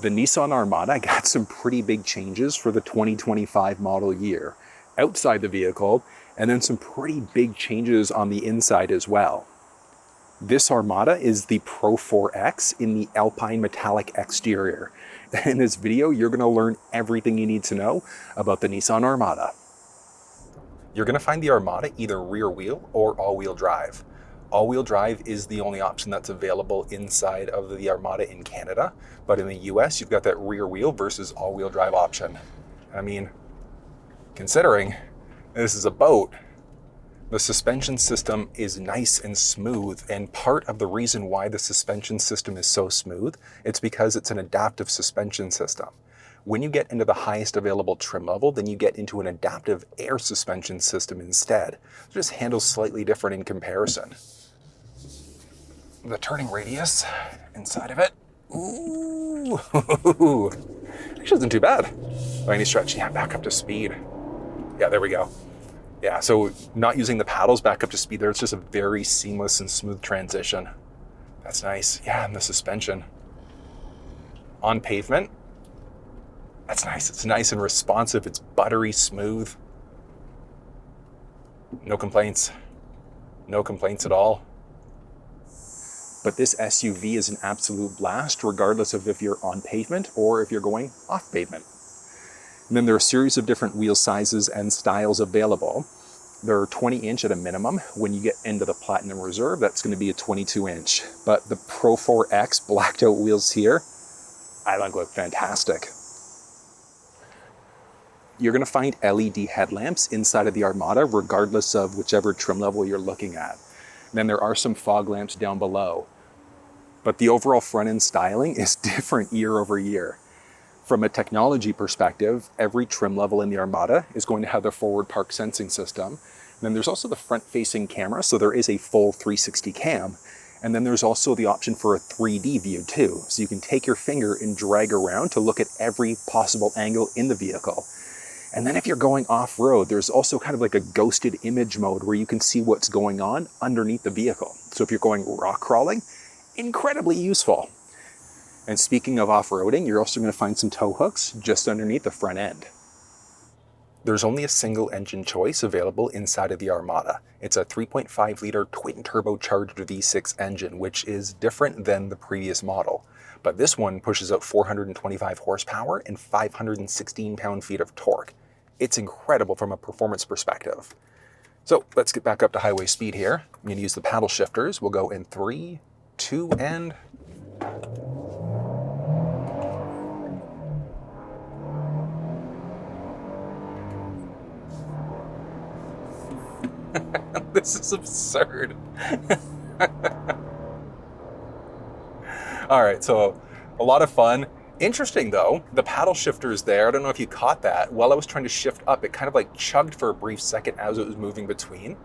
The Nissan Armada got some pretty big changes for the 2025 model year outside the vehicle, and then some pretty big changes on the inside as well. This Armada is the Pro 4X in the Alpine metallic exterior. In this video, you're going to learn everything you need to know about the Nissan Armada. You're going to find the Armada either rear wheel or all-wheel drive. All-wheel drive is the only option that's available inside of the Armada in Canada, but in the US, you've got that rear wheel versus all-wheel drive option. I mean, considering this is a boat, the suspension system is nice and smooth, and part of the reason why the suspension system is so smooth, it's because it's an adaptive suspension system. When you get into the highest available trim level, then you get into an adaptive air suspension system instead. It just handles slightly different in comparison. The turning radius inside of it, ooh, actually isn't too bad. By any stretch, yeah, back up to speed. Yeah, there we go. Yeah, so not using the paddles back up to speed there, it's just a very seamless and smooth transition. That's nice. Yeah, and the suspension. On pavement, that's nice. It's nice and responsive. It's buttery smooth. No complaints. No complaints at all. But this SUV is an absolute blast, regardless of if you're on pavement or if you're going off pavement. And then there are a series of different wheel sizes and styles available. There are 20-inch at a minimum. When you get into the Platinum Reserve, that's going to be a 22-inch. But the Pro 4X blacked out wheels here, I think look fantastic. You're going to find LED headlamps inside of the Armada, regardless of whichever trim level you're looking at. And then there are some fog lamps down below. But the overall front-end styling is different year over year. From a technology perspective, every trim level in the Armada is going to have the forward park sensing system. And then there's also the front-facing camera, so there is a full 360 cam. And then there's also the option for a 3D view too. So you can take your finger and drag around to look at every possible angle in the vehicle. And then if you're going off-road, there's also kind of like a ghosted image mode where you can see what's going on underneath the vehicle. So if you're going rock crawling, incredibly useful. And speaking of off-roading, you're also going to find some tow hooks just underneath the front end. There's only a single engine choice available inside of the Armada. It's a 3.5-liter twin-turbocharged V6 engine, which is different than the previous model. But this one pushes out 425 horsepower and 516 pound-feet of torque. It's incredible from a performance perspective. So let's get back up to highway speed here. I'm going to use the paddle shifters. We'll go in 3, 2, and... This is absurd. All right, so a lot of fun. Interesting though, the paddle shifters there, I don't know if you caught that, while I was trying to shift up, it kind of like chugged for a brief second as it was moving between.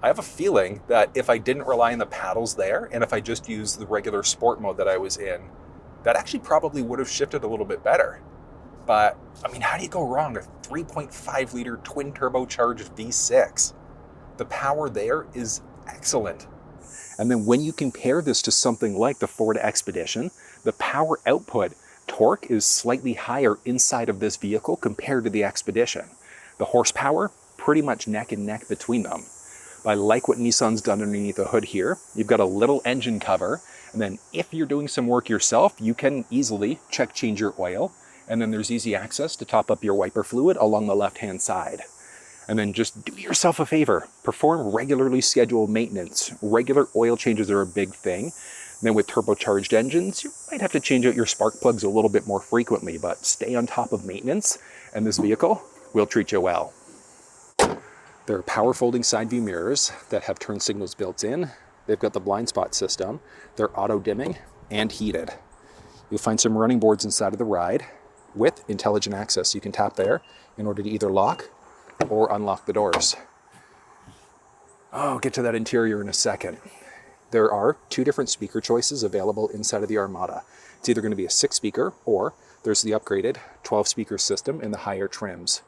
I have a feeling that if I didn't rely on the paddles there, and if I just used the regular sport mode that I was in, that actually probably would have shifted a little bit better. But, I mean, how do you go wrong? A 3.5-liter twin-turbocharged V6. The power there is excellent. And then when you compare this to something like the Ford Expedition, the power output torque is slightly higher inside of this vehicle compared to the Expedition. The horsepower, pretty much neck and neck between them. I like what Nissan's done underneath the hood here. You've got a little engine cover, and then if you're doing some work yourself, you can easily change your oil, and then there's easy access to top up your wiper fluid along the left-hand side. And then just do yourself a favor, perform regularly scheduled maintenance. Regular oil changes are a big thing. And then with turbocharged engines, you might have to change out your spark plugs a little bit more frequently, but stay on top of maintenance, and this vehicle will treat you well. There are power folding side view mirrors that have turn signals built in. They've got the blind spot system. They're auto dimming and heated. You'll find some running boards inside of the ride with intelligent access. You can tap there in order to either lock or unlock the doors. I'll get to that interior in a second. There are 2 different speaker choices available inside of the Armada. It's either going to be a 6-speaker or there's the upgraded 12-speaker system in the higher trims.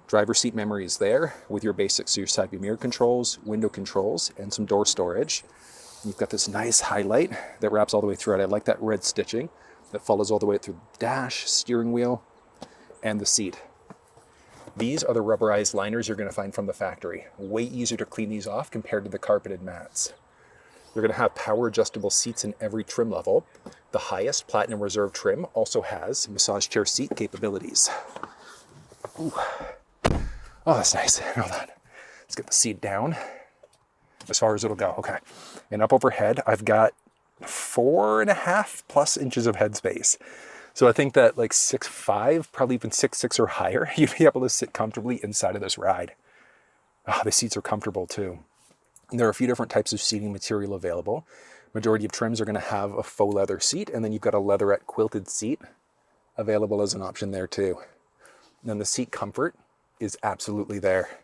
Driver seat memory is there with your basics, so your side view mirror controls, window controls, and some door storage. You've got this nice highlight that wraps all the way throughout. I like that red stitching that follows all the way through the dash, steering wheel, and the seat. These are the rubberized liners you're going to find from the factory. Way easier to clean these off compared to the carpeted mats. You're going to have power adjustable seats in every trim level. The highest Platinum Reserve trim also has massage chair seat capabilities. Ooh. Oh, that's nice. Hold on. Let's get the seat down as far as it'll go. Okay. And up overhead, I've got 4.5+ inches of headspace. So I think that like 6'5", probably even 6'6" or higher, you'd be able to sit comfortably inside of this ride. Oh, the seats are comfortable too. And there are a few different types of seating material available. Majority of trims are going to have a faux leather seat, and then you've got a leatherette quilted seat available as an option there too. And then the seat comfort is absolutely there.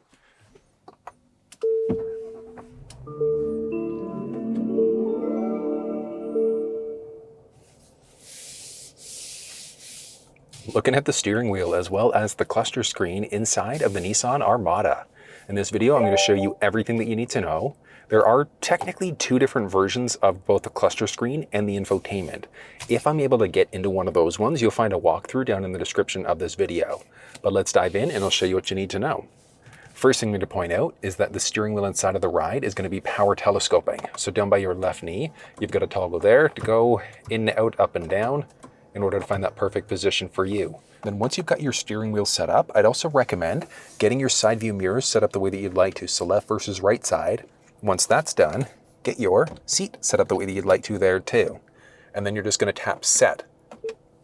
Looking at the steering wheel as well as the cluster screen inside of the Nissan Armada. In this video, I'm going to show you everything that you need to know. There are technically two different versions of both the cluster screen and the infotainment. If I'm able to get into one of those ones, you'll find a walkthrough down in the description of this video. But let's dive in and I'll show you what you need to know. First thing to point out is that the steering wheel inside of the ride is going to be power telescoping. So down by your left knee, you've got a toggle there to go in, out, up, and down in order to find that perfect position for you. Then once you've got your steering wheel set up, I'd also recommend getting your side view mirrors set up the way that you'd like to, so left versus right side. Once that's done, get your seat set up the way that you'd like to there too. And then you're just going to tap set,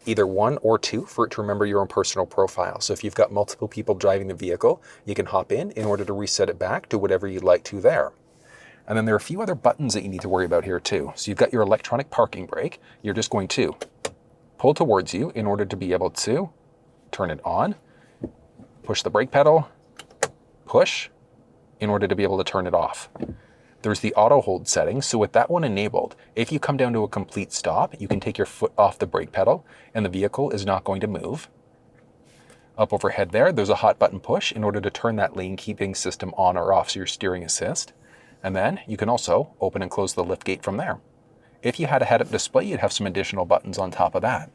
either 1 or 2 for it to remember your own personal profile. So if you've got multiple people driving the vehicle, you can hop in order to reset it back to whatever you'd like to there. And then there are a few other buttons that you need to worry about here too. So you've got your electronic parking brake. You're just going to pull towards you in order to be able to turn it on, push the brake pedal, push in order to be able to turn it off. There's the auto hold setting. So with that one enabled, if you come down to a complete stop, you can take your foot off the brake pedal and the vehicle is not going to move. Up overhead there, there's a hot button push in order to turn that lane keeping system on or off, so your steering assist. And then you can also open and close the liftgate from there. If you had a head-up display, you'd have some additional buttons on top of that.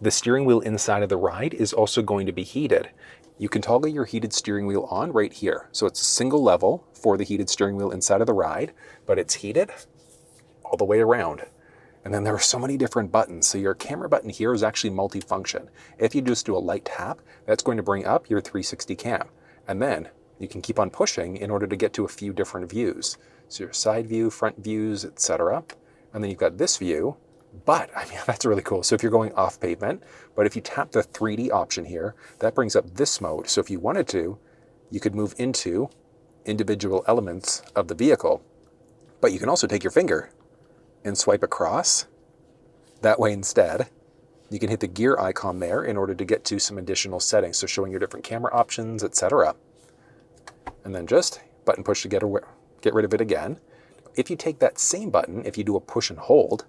The steering wheel inside of the ride is also going to be heated. You can toggle your heated steering wheel on right here. So it's a single level for the heated steering wheel inside of the ride, but it's heated all the way around. And then there are so many different buttons. So your camera button here is actually multifunction. If you just do a light tap, that's going to bring up your 360 cam. And then you can keep on pushing in order to get to a few different views. So your side view, front views, etc. And then you've got this view, but I mean, that's really cool. So if you're going off pavement, but if you tap the 3D option here, that brings up this mode. So if you wanted to, you could move into individual elements of the vehicle, but you can also take your finger and swipe across that way instead. You can hit the gear icon there in order to get to some additional settings. So showing your different camera options, etc. And then just button push to get rid of it again. If you take that same button, if you do a push and hold,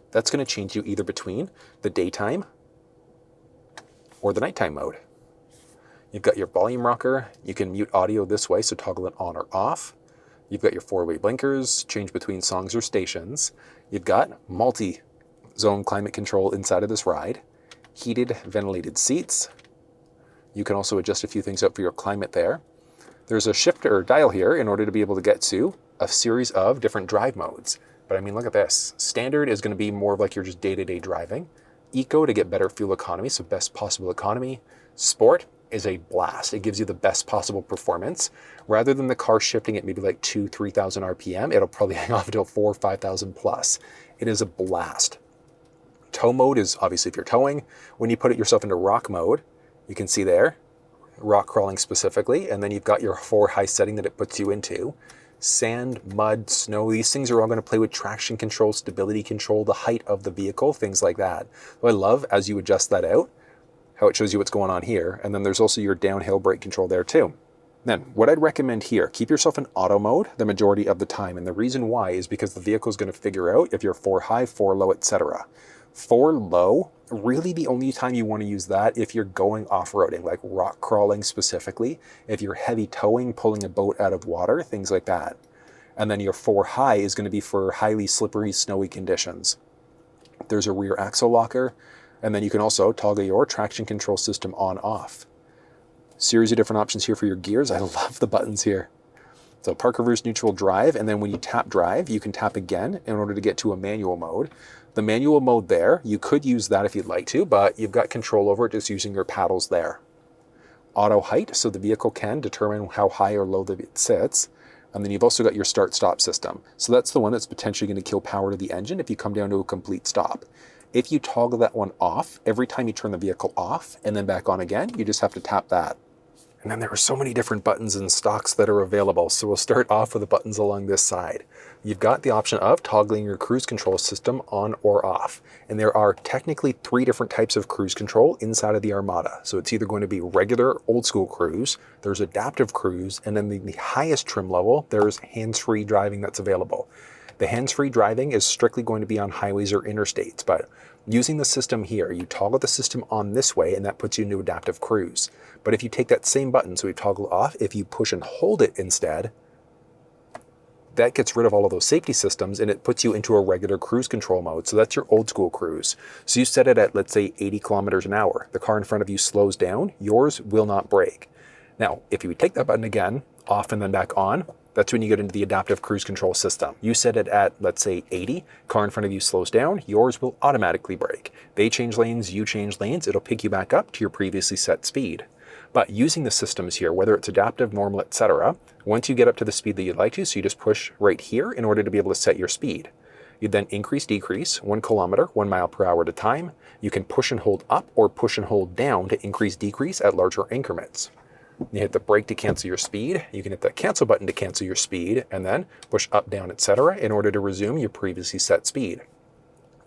that's going to change you either between the daytime or the nighttime mode. You've got your volume rocker. You can mute audio this way, so toggle it on or off. You've got your 4-way blinkers, change between songs or stations. You've got multi-zone climate control inside of this ride, heated, ventilated seats. You can also adjust a few things up for your climate there. There's a shifter or dial here in order to be able to get to a series of different drive modes. But I mean, look at this. Standard is going to be more of like your just day-to-day driving. Eco to get better fuel economy, so best possible economy. Sport is a blast. It gives you the best possible performance. Rather than the car shifting at maybe like 2,000-3,000 RPM, it'll probably hang off until 4,000 or 5,000 plus. It is a blast. Tow mode is obviously if you're towing. When you put it yourself into rock mode, you can see there, rock crawling specifically, and then you've got your 4 high setting that it puts you into. Sand, mud, snow, these things are all going to play with traction control, stability control, the height of the vehicle, things like that. So I love, as you adjust that out, how it shows you what's going on here. And then there's also your downhill brake control there too. Then what I'd recommend here, keep yourself in auto mode the majority of the time. And the reason why is because the vehicle is going to figure out if you're 4 high, 4 low, etc. 4 low, really the only time you want to use that if you're going off-roading, like rock crawling specifically, if you're heavy towing, pulling a boat out of water, things like that. And then your 4 high is going to be for highly slippery, snowy conditions. There's a rear axle locker, and then you can also toggle your traction control system on off. Series of different options here for your gears. I love the buttons here. So park, reverse, neutral, drive, and then when you tap drive, you can tap again in order to get to a manual mode. The manual mode there, you could use that if you'd like to, but you've got control over it just using your paddles there. Auto height, so the vehicle can determine how high or low it sits. And then you've also got your start-stop system. So that's the one that's potentially going to kill power to the engine if you come down to a complete stop. If you toggle that one off, every time you turn the vehicle off and then back on again, you just have to tap that. And then there are so many different buttons and stocks that are available. So we'll start off with the buttons along this side. You've got the option of toggling your cruise control system on or off. And there are technically 3 different types of cruise control inside of the Armada. So it's either going to be regular old school cruise, there's adaptive cruise, and then the highest trim level, there's hands-free driving that's available. The hands-free driving is strictly going to be on highways or interstates, but using the system here, you toggle the system on this way and that puts you into adaptive cruise. But if you take that same button, so we toggle off, if you push and hold it instead, that gets rid of all of those safety systems and it puts you into a regular cruise control mode. So that's your old school cruise. So you set it at, let's say, 80 kilometers an hour. The car in front of you slows down, yours will not brake. Now, if you take that button again, off and then back on, that's when you get into the adaptive cruise control system. You set it at, let's say, 80, car in front of you slows down, yours will automatically brake. They change lanes, you change lanes, it'll pick you back up to your previously set speed. But using the systems here, whether it's adaptive, normal, etc., once you get up to the speed that you'd like to, so you just push right here in order to be able to set your speed. You then increase, decrease, 1 kilometer, 1 mile per hour at a time. You can push and hold up or push and hold down to increase, decrease at larger increments. You hit the brake to cancel your speed. You can hit the cancel button to cancel your speed, and then push up, down, etc. in order to resume your previously set speed.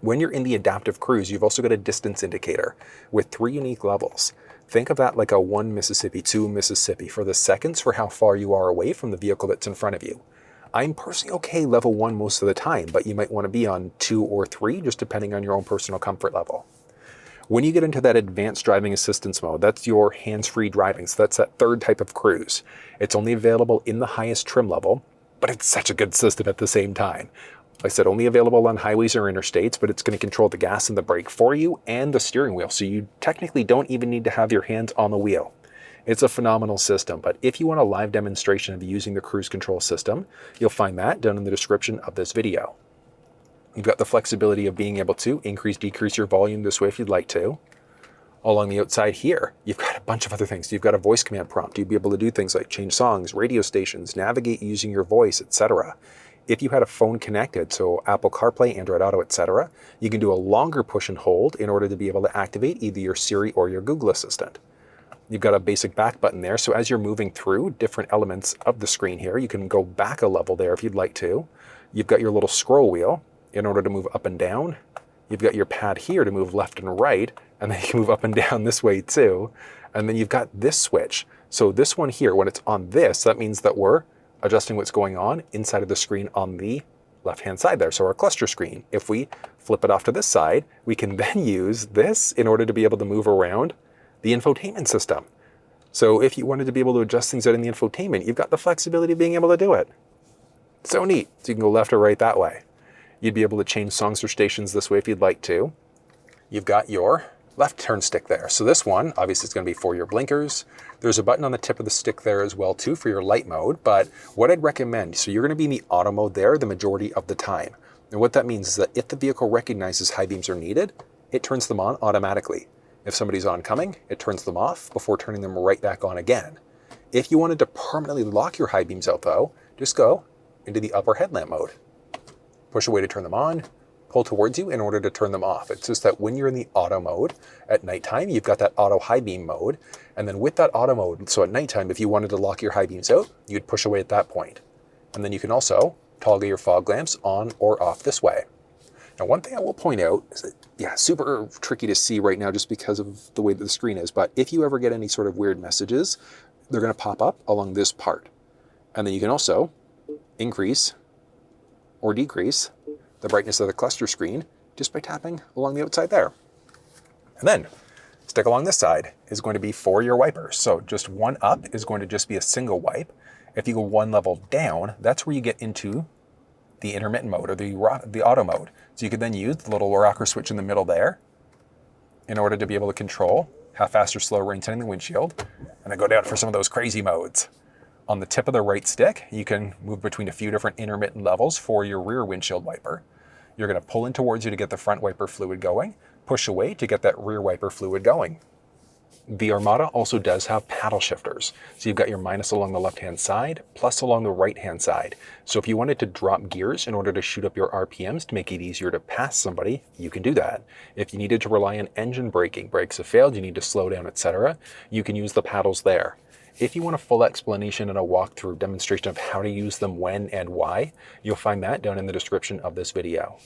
When you're in the adaptive cruise, you've also got a distance indicator with 3 unique levels. Think of that like a 1 Mississippi, 2 Mississippi for the seconds for how far you are away from the vehicle that's in front of you. I'm personally okay level 1 most of the time, but you might want to be on 2 or 3, just depending on your own personal comfort level. When you get into that advanced driving assistance mode, that's your hands-free driving. So that's that 3rd type of cruise. It's only available in the highest trim level, but it's such a good system at the same time. Like I said, only available on highways or interstates, but it's going to control the gas and the brake for you and the steering wheel. So you technically don't even need to have your hands on the wheel. It's a phenomenal system, but if you want a live demonstration of using the cruise control system, you'll find that down in the description of this video. You've got the flexibility of being able to increase, decrease your volume this way if you'd like to. Along the outside here, you've got a bunch of other things. You've got a voice command prompt. You'll be able to do things like change songs, radio stations, navigate using your voice, etc. If you had a phone connected, so Apple CarPlay, Android Auto, etc., you can do a longer push and hold in order to be able to activate either your Siri or your Google Assistant. You've got a basic back button there, so as you're moving through different elements of the screen here, you can go back a level there if you'd like to. You've got your little scroll wheel in order to move up and down. You've got your pad here to move left and right, and then you can move up and down this way too. And then you've got this switch. So this one here, when it's on this, that means that we're adjusting what's going on inside of the screen on the left-hand side there. So our cluster screen. If we flip it off to this side, we can then use this in order to be able to move around the infotainment system. So if you wanted to be able to adjust things out in the infotainment, you've got the flexibility of being able to do it. So neat. So you can go left or right that way. You'd be able to change songs or stations this way if you'd like to. You've got your left turn stick there. So this one, obviously it's going to be for your blinkers. There's a button on the tip of the stick there as well too for your light mode. But what I'd recommend, so you're going to be in the auto mode there the majority of the time. And what that means is that if the vehicle recognizes high beams are needed, it turns them on automatically. If somebody's oncoming, it turns them off before turning them right back on again. If you wanted to permanently lock your high beams out though, just go into the upper headlamp mode. Push away to turn them on, pull towards you in order to turn them off. It's just that when you're in the auto mode at nighttime, you've got that auto high beam mode. And then with that auto mode, so at nighttime, if you wanted to lock your high beams out, you'd push away at that point. And then you can also toggle your fog lamps on or off this way. Now, one thing I will point out is that, yeah, super tricky to see right now just because of the way that the screen is. But if you ever get any sort of weird messages, they're going to pop up along this part. And then you can also increase or decrease the brightness of the cluster screen just by tapping along the outside there. And then stick along this side is going to be for your wipers. So just one up is going to just be a single wipe. If you go one level down, that's where you get into the intermittent mode or the auto mode. So you could then use the little rocker switch in the middle there in order to be able to control how fast or slow rain setting the windshield, and then go down for some of those crazy modes. On the tip of the right stick, you can move between a few different intermittent levels for your rear windshield wiper. You're going to pull in towards you to get the front wiper fluid going, push away to get that rear wiper fluid going. The Armada also does have paddle shifters. So you've got your minus along the left-hand side, plus along the right-hand side. So if you wanted to drop gears in order to shoot up your RPMs to make it easier to pass somebody, you can do that. If you needed to rely on engine braking, brakes have failed, you need to slow down, etc., you can use the paddles there. If you want a full explanation and a walkthrough demonstration of how to use them, when and why, you'll find that down in the description of this video.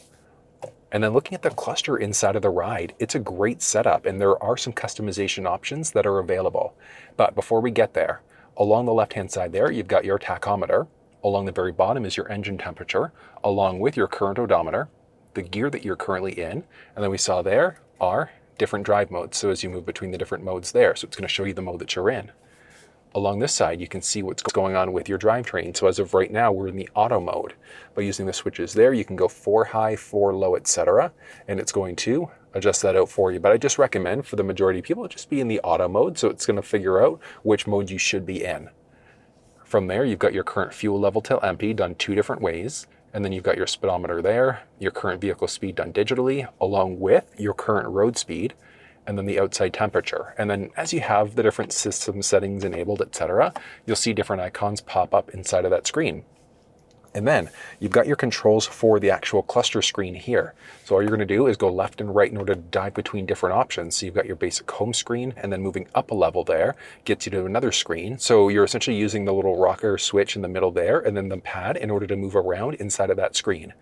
And then looking at the cluster inside of the ride, it's a great setup, and there are some customization options that are available. But before we get there, along the left-hand side there, you've got your tachometer. Along the very bottom is your engine temperature, along with your current odometer, the gear that you're currently in, and then we saw there are different drive modes. So as you move between the different modes there, so it's going to show you the mode that you're in. Along this side, you can see what's going on with your drivetrain. So as of right now, we're in the auto mode. By using the switches there, you can go 4 high, 4 low, etc. And it's going to adjust that out for you. But I just recommend for the majority of people, just be in the auto mode. So it's going to figure out which mode you should be in. From there, you've got your current fuel level till empty done 2 different ways. And then you've got your speedometer there, your current vehicle speed done digitally, along with your current road speed, and then the outside temperature. And then as you have the different system settings enabled, etc., you'll see different icons pop up inside of that screen. And then you've got your controls for the actual cluster screen here. So all you're gonna do is go left and right in order to dive between different options. So you've got your basic home screen, and then moving up a level there gets you to another screen. So you're essentially using the little rocker switch in the middle there, and then the pad in order to move around inside of that screen.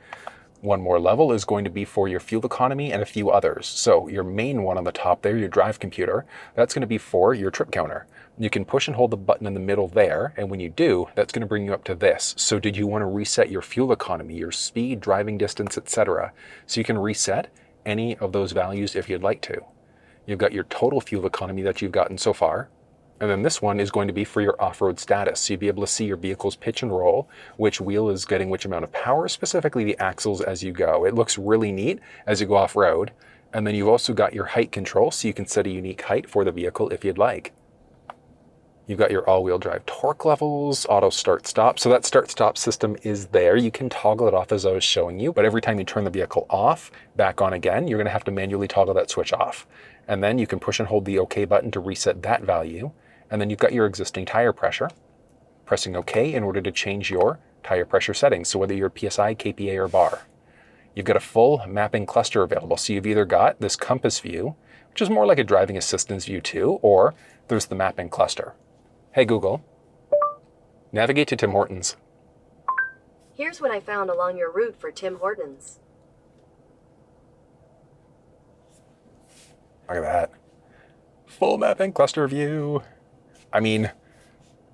One more level is going to be for your fuel economy and a few others. So your main one on the top there, your drive computer, that's going to be for your trip counter. You can push and hold the button in the middle there, and when you do, that's going to bring you up to this. So did you want to reset your fuel economy, your speed, driving distance, etc.? So you can reset any of those values if you'd like to. You've got your total fuel economy that you've gotten so far. And then this one is going to be for your off-road status. So you'll be able to see your vehicle's pitch and roll, which wheel is getting which amount of power, specifically the axles as you go. It looks really neat as you go off-road. And then you've also got your height control, so you can set a unique height for the vehicle if you'd like. You've got your all-wheel drive torque levels, auto start-stop. So that start-stop system is there. You can toggle it off as I was showing you, but every time you turn the vehicle off, back on again, you're gonna have to manually toggle that switch off. And then you can push and hold the OK button to reset that value. And then you've got your existing tire pressure, pressing OK in order to change your tire pressure settings. So whether you're PSI, KPA, or bar. You've got a full mapping cluster available. So you've either got this compass view, which is more like a driving assistance view too, or there's the mapping cluster. Hey Google, navigate to Tim Hortons. Here's what I found along your route for Tim Hortons. Look at that. Full mapping cluster view. I mean,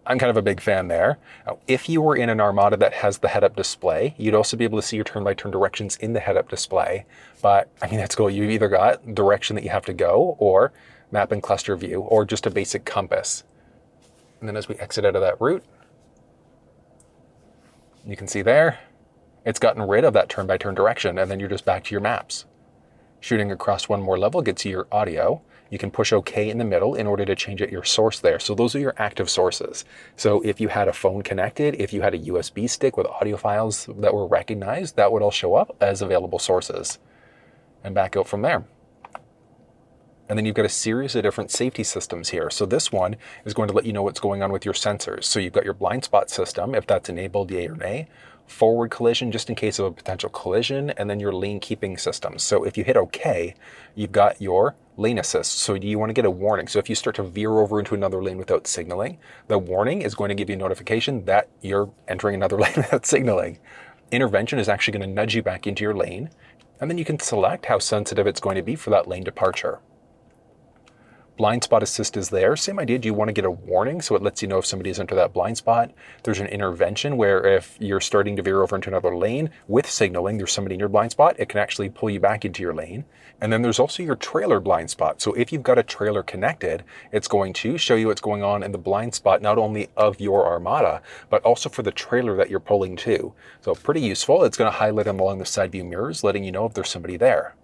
I'm kind of a big fan there. Now, if you were in an Armada that has the head-up display, you'd also be able to see your turn-by-turn directions in the head-up display. But, I mean, that's cool. You've either got direction that you have to go, or map and cluster view, or just a basic compass. And then as we exit out of that route, you can see there, it's gotten rid of that turn-by-turn direction, and then you're just back to your maps. Shooting across one more level gets you your audio. You can push OK in the middle in order to change out your source there. So those are your active sources. So if you had a phone connected, if you had a USB stick with audio files that were recognized, that would all show up as available sources. And back out from there. And then you've got a series of different safety systems here. So this one is going to let you know what's going on with your sensors. So you've got your blind spot system, if that's enabled, yay or nay. Forward collision, just in case of a potential collision, and then your lane keeping system. So if you hit OK, you've got your lane assist. So do you want to get a warning? So if you start to veer over into another lane without signaling, the warning is going to give you a notification that you're entering another lane without signaling. Intervention is actually going to nudge you back into your lane, and then you can select how sensitive it's going to be for that lane departure. Blind spot assist is there. Same idea. Do you want to get a warning so it lets you know if somebody's into that blind spot? There's an intervention where if you're starting to veer over into another lane with signaling, there's somebody in your blind spot, it can actually pull you back into your lane. And then there's also your trailer blind spot. So if you've got a trailer connected, it's going to show you what's going on in the blind spot, not only of your Armada, but also for the trailer that you're pulling to. So pretty useful. It's going to highlight them along the side view mirrors, letting you know if there's somebody there.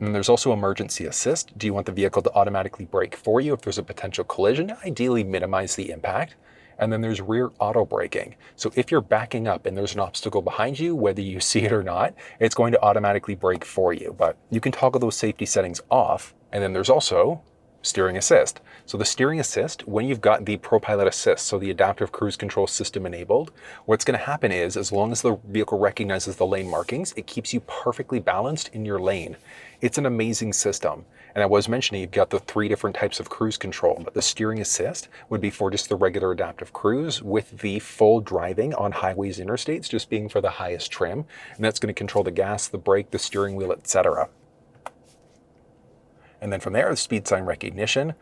And then there's also emergency assist. Do you want the vehicle to automatically brake for you if there's a potential collision? Ideally minimize the impact. And then there's rear auto braking. So if you're backing up and there's an obstacle behind you, whether you see it or not, it's going to automatically brake for you. But you can toggle those safety settings off. And then there's also steering assist. So the steering assist, when you've got the ProPilot Assist, so the adaptive cruise control system enabled, what's going to happen is as long as the vehicle recognizes the lane markings, it keeps you perfectly balanced in your lane. It's an amazing system. And I was mentioning you've got the 3 different types of cruise control, but the steering assist would be for just the regular adaptive cruise, with the full driving on highways, interstates, just being for the highest trim. And that's going to control the gas, the brake, the steering wheel, etc. And then from there, the speed sign recognition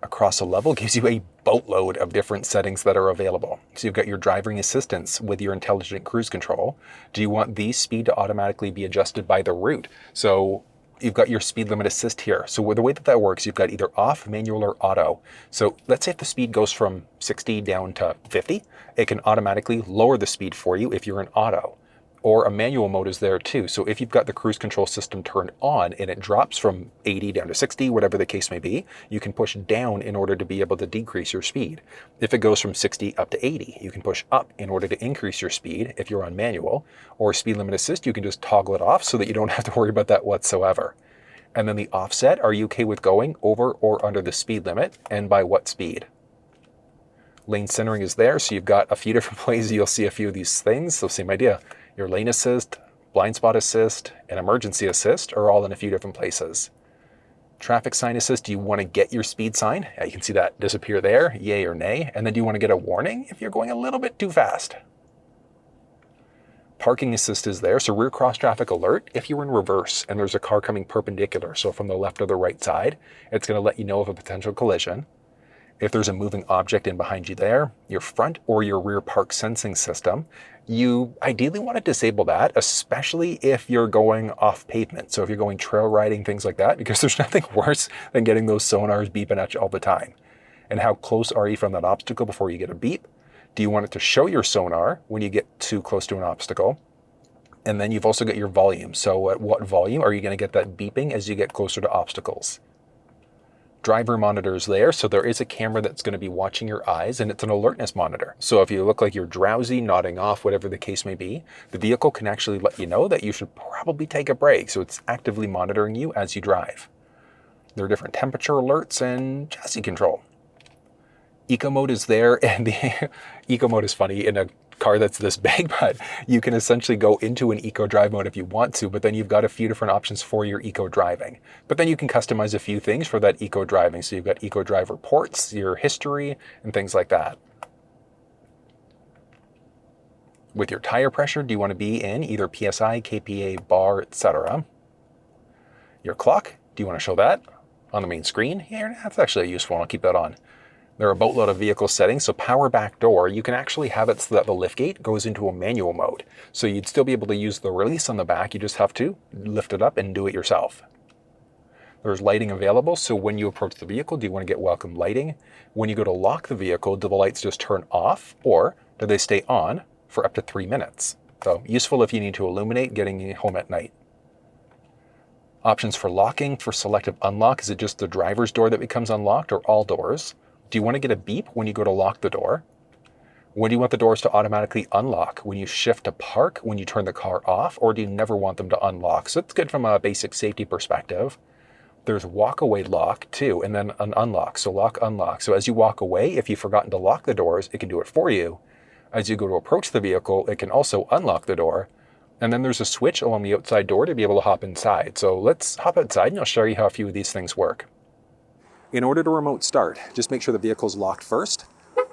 across a level gives you a boatload of different settings that are available. So you've got your driving assistance with your intelligent cruise control. Do you want the speed to automatically be adjusted by the route? So you've got your speed limit assist here. So the way that works, you've got either off, manual, or auto. So let's say if the speed goes from 60 down to 50, it can automatically lower the speed for you if you're in auto. Or a manual mode is there too. So if you've got the cruise control system turned on and it drops from 80 down to 60, whatever the case may be, you can push down in order to be able to decrease your speed. If it goes from 60 up to 80, you can push up in order to increase your speed if you're on manual. Or speed limit assist, you can just toggle it off so that you don't have to worry about that whatsoever. And then the offset, are you okay with going over or under the speed limit, and by what speed? Lane centering is there, so you've got a few different places you'll see a few of these things. So same idea. Your lane assist, blind spot assist, and emergency assist are all in a few different places. Traffic sign assist, do you want to get your speed sign? Yeah, you can see that disappear there, yay or nay. And then do you want to get a warning if you're going a little bit too fast? Parking assist is there, so rear cross traffic alert if you're in reverse and there's a car coming perpendicular, so from the left or the right side, it's going to let you know of a potential collision. If there's a moving object in behind you there, your front or your rear park sensing system, you ideally want to disable that, especially if you're going off pavement. So if you're going trail riding, things like that, because there's nothing worse than getting those sonars beeping at you all the time. And how close are you from that obstacle before you get a beep? Do you want it to show your sonar when you get too close to an obstacle? And then you've also got your volume. So at what volume are you going to get that beeping as you get closer to obstacles? Driver monitors there, so there is a camera that's going to be watching your eyes, and it's an alertness monitor. So if you look like you're drowsy, nodding off, whatever the case may be, the vehicle can actually let you know that you should probably take a break, so it's actively monitoring you as you drive. There are different temperature alerts and chassis control. Eco mode is there, and the eco mode is funny in a car that's this big, but you can essentially go into an eco drive mode if you want to, but then you've got a few different options for your eco driving. But then you can customize a few things for that eco driving. So you've got eco drive reports, your history, and things like that. With your tire pressure, do you want to be in either PSI, KPA, bar, etc.? Your clock, do you want to show that on the main screen? Yeah, that's actually a useful one. I'll keep that on. There are a boatload of vehicle settings, so power back door, you can actually have it so that the liftgate goes into a manual mode. So you'd still be able to use the release on the back, you just have to lift it up and do it yourself. There's lighting available, so when you approach the vehicle, do you want to get welcome lighting? When you go to lock the vehicle, do the lights just turn off, or do they stay on for up to 3 minutes? So useful if you need to illuminate getting you home at night. Options for locking, for selective unlock, is it just the driver's door that becomes unlocked or all doors? Do you want to get a beep when you go to lock the door? When do you want the doors to automatically unlock? When you shift to park, when you turn the car off, or do you never want them to unlock? So it's good from a basic safety perspective. There's walk-away lock too, and then an unlock. So lock, unlock. So as you walk away, if you've forgotten to lock the doors, it can do it for you. As you go to approach the vehicle, it can also unlock the door. And then there's a switch along the outside door to be able to hop inside. So let's hop outside and I'll show you how a few of these things work. In order to remote start, just make sure the vehicle's locked first.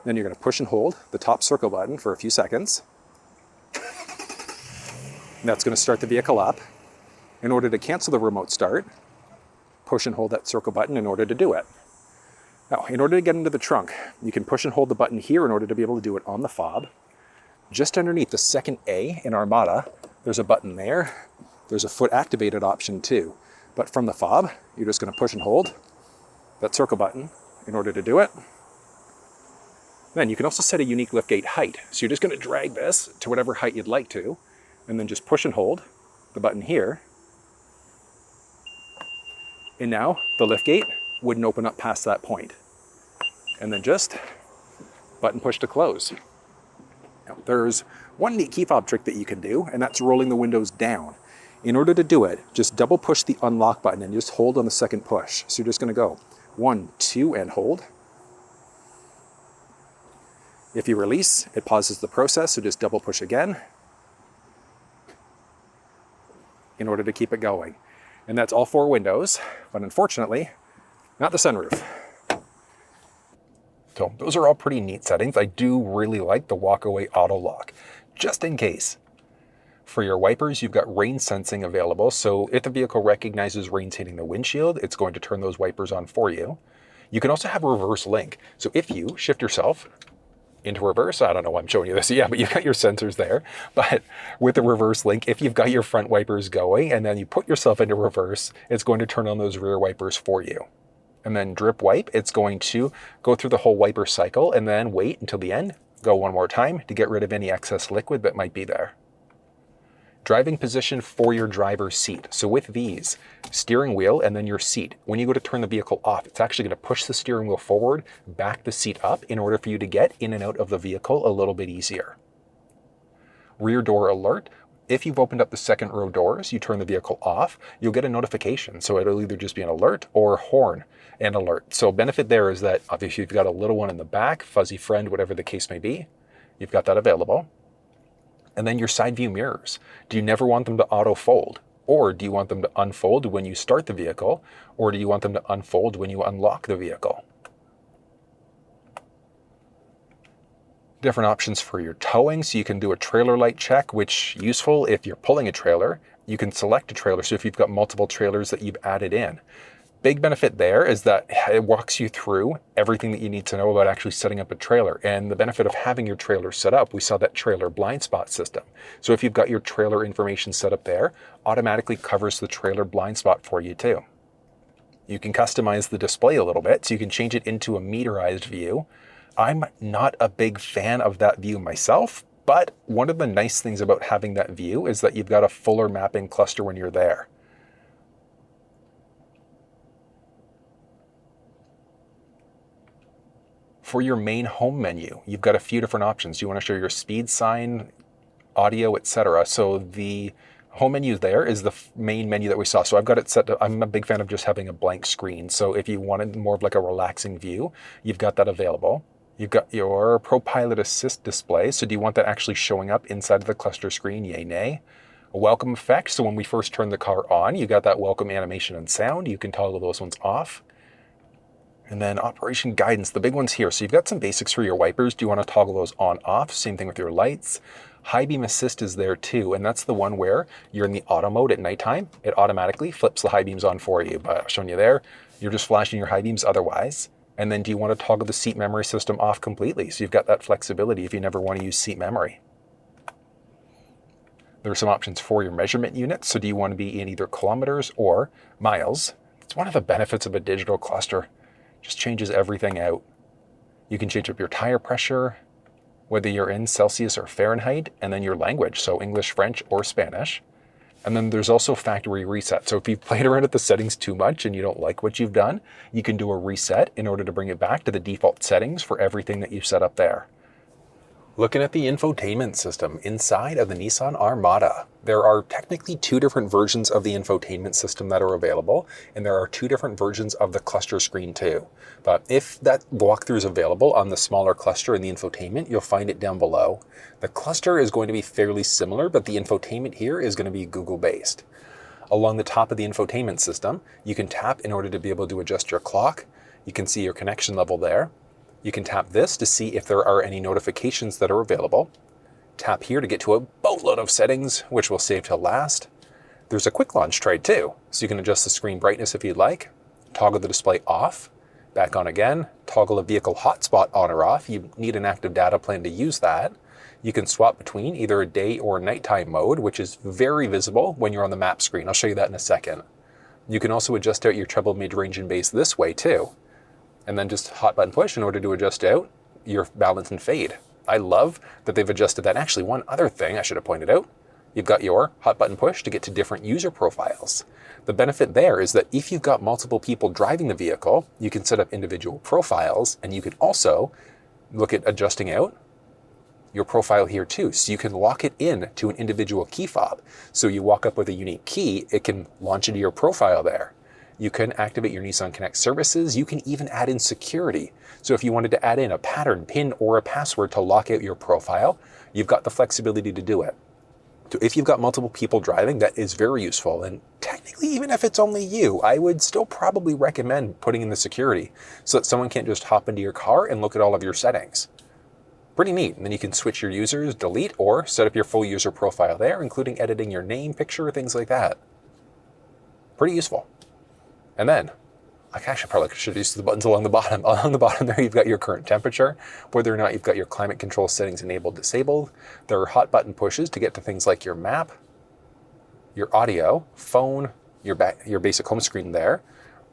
Then you're going to push and hold the top circle button for a few seconds. That's going to start the vehicle up. In order to cancel the remote start, push and hold that circle button in order to do it. Now, in order to get into the trunk, you can push and hold the button here in order to be able to do it on the fob. Just underneath the second A in Armada, there's a button there. There's a foot activated option too. But from the fob, you're just going to push and hold that circle button in order to do it. Then you can also set a unique liftgate height. So you're just going to drag this to whatever height you'd like to, and then just push and hold the button here. And now the liftgate wouldn't open up past that point. And then just button push to close. Now, there's one neat key fob trick that you can do, and that's rolling the windows down. In order to do it, just double push the unlock button and just hold on the second push. So you're just going to go 1, 2, and hold. If you release, it pauses the process, so just double push again in order to keep it going. And that's all 4 windows, but unfortunately, not the sunroof. So those are all pretty neat settings. I do really like the walk-away auto lock, just in case. For your wipers, you've got rain sensing available. So if the vehicle recognizes rain's hitting the windshield, it's going to turn those wipers on for you. You can also have a reverse link. So if you shift yourself into reverse, I don't know why I'm showing you this. Yeah, but you've got your sensors there. But with the reverse link, if you've got your front wipers going and then you put yourself into reverse, it's going to turn on those rear wipers for you. And then drip wipe, it's going to go through the whole wiper cycle and then wait until the end, go one more time to get rid of any excess liquid that might be there. Driving position for your driver's seat. So with these, steering wheel and then your seat, when you go to turn the vehicle off, it's actually going to push the steering wheel forward, back the seat up in order for you to get in and out of the vehicle a little bit easier. Rear door alert. If you've opened up the second row doors, you turn the vehicle off, you'll get a notification. So it'll either just be an alert or horn and alert. So benefit there is that obviously you've got a little one in the back, fuzzy friend, whatever the case may be, you've got that available. And then your side view mirrors. Do you never want them to auto fold? Or do you want them to unfold when you start the vehicle? Or do you want them to unfold when you unlock the vehicle? Different options for your towing. So you can do a trailer light check, which is useful if you're pulling a trailer. You can select a trailer. So if you've got multiple trailers that you've added in. Big benefit there is that it walks you through everything that you need to know about actually setting up a trailer. And the benefit of having your trailer set up, we saw that trailer blind spot system. So if you've got your trailer information set up there, automatically covers the trailer blind spot for you too. You can customize the display a little bit, so you can change it into a meterized view. I'm not a big fan of that view myself, but one of the nice things about having that view is that you've got a fuller mapping cluster when you're there. For your main home menu, you've got a few different options. You want to show your speed sign, audio, etc. So the home menu there is the main menu that we saw. So I've got it set to, I'm a big fan of just having a blank screen. So if you wanted more of like a relaxing view, you've got that available. You've got your ProPilot Assist display. So do you want that actually showing up inside of the cluster screen? Yay, nay. A welcome effect. So when we first turn the car on, you got that welcome animation and sound. You can toggle those ones off. And then operation guidance, the big ones here. So you've got some basics for your wipers. Do you want to toggle those on off? Same thing with your lights. High beam assist is there too. And that's the one where you're in the auto mode at nighttime. It automatically flips the high beams on for you. But I've shown you there, you're just flashing your high beams otherwise. And then do you want to toggle the seat memory system off completely? So you've got that flexibility if you never want to use seat memory. There are some options for your measurement units. So do you want to be in either kilometers or miles? It's one of the benefits of a digital cluster. Just changes everything out. You can change up your tire pressure, whether you're in Celsius or Fahrenheit, and then your language, so English, French, or Spanish. And then there's also factory reset. So if you've played around with the settings too much and you don't like what you've done, you can do a reset in order to bring it back to the default settings for everything that you've set up there. Looking at the infotainment system inside of the Nissan Armada, there are technically 2 different versions of the infotainment system that are available, and there are 2 different versions of the cluster screen too. But if that walkthrough is available on the smaller cluster in the infotainment, you'll find it down below. The cluster is going to be fairly similar, but the infotainment here is going to be Google-based. Along the top of the infotainment system, you can tap in order to be able to adjust your clock. You can see your connection level there. You can tap this to see if there are any notifications that are available. Tap here to get to a boatload of settings, which we'll save till last. There's a quick launch tray too, so you can adjust the screen brightness if you'd like, toggle the display off, back on again, toggle a vehicle hotspot on or off. You need an active data plan to use that. You can swap between either a day or a nighttime mode, which is very visible when you're on the map screen. I'll show you that in a second. You can also adjust out your treble, mid-range, and bass this way too. And then just hot button push in order to adjust out your balance and fade. I love that they've adjusted that. Actually, one other thing I should have pointed out, you've got your hot button push to get to different user profiles. The benefit there is that if you've got multiple people driving the vehicle, you can set up individual profiles, and you can also look at adjusting out your profile here too. So you can lock it in to an individual key fob. So you walk up with a unique key, it can launch into your profile there. You can activate your Nissan Connect services. You can even add in security. So if you wanted to add in a pattern, PIN, or a password to lock out your profile, you've got the flexibility to do it. So if you've got multiple people driving, that is very useful. And technically, even if it's only you, I would still probably recommend putting in the security so that someone can't just hop into your car and look at all of your settings. Pretty neat. And then you can switch your users, delete, or set up your full user profile there, including editing your name, picture, things like that. Pretty useful. And then, I actually probably should use the buttons along the bottom. On the bottom there, you've got your current temperature, whether or not you've got your climate control settings enabled, disabled. There are hot button pushes to get to things like your map, your audio, phone, your basic home screen there,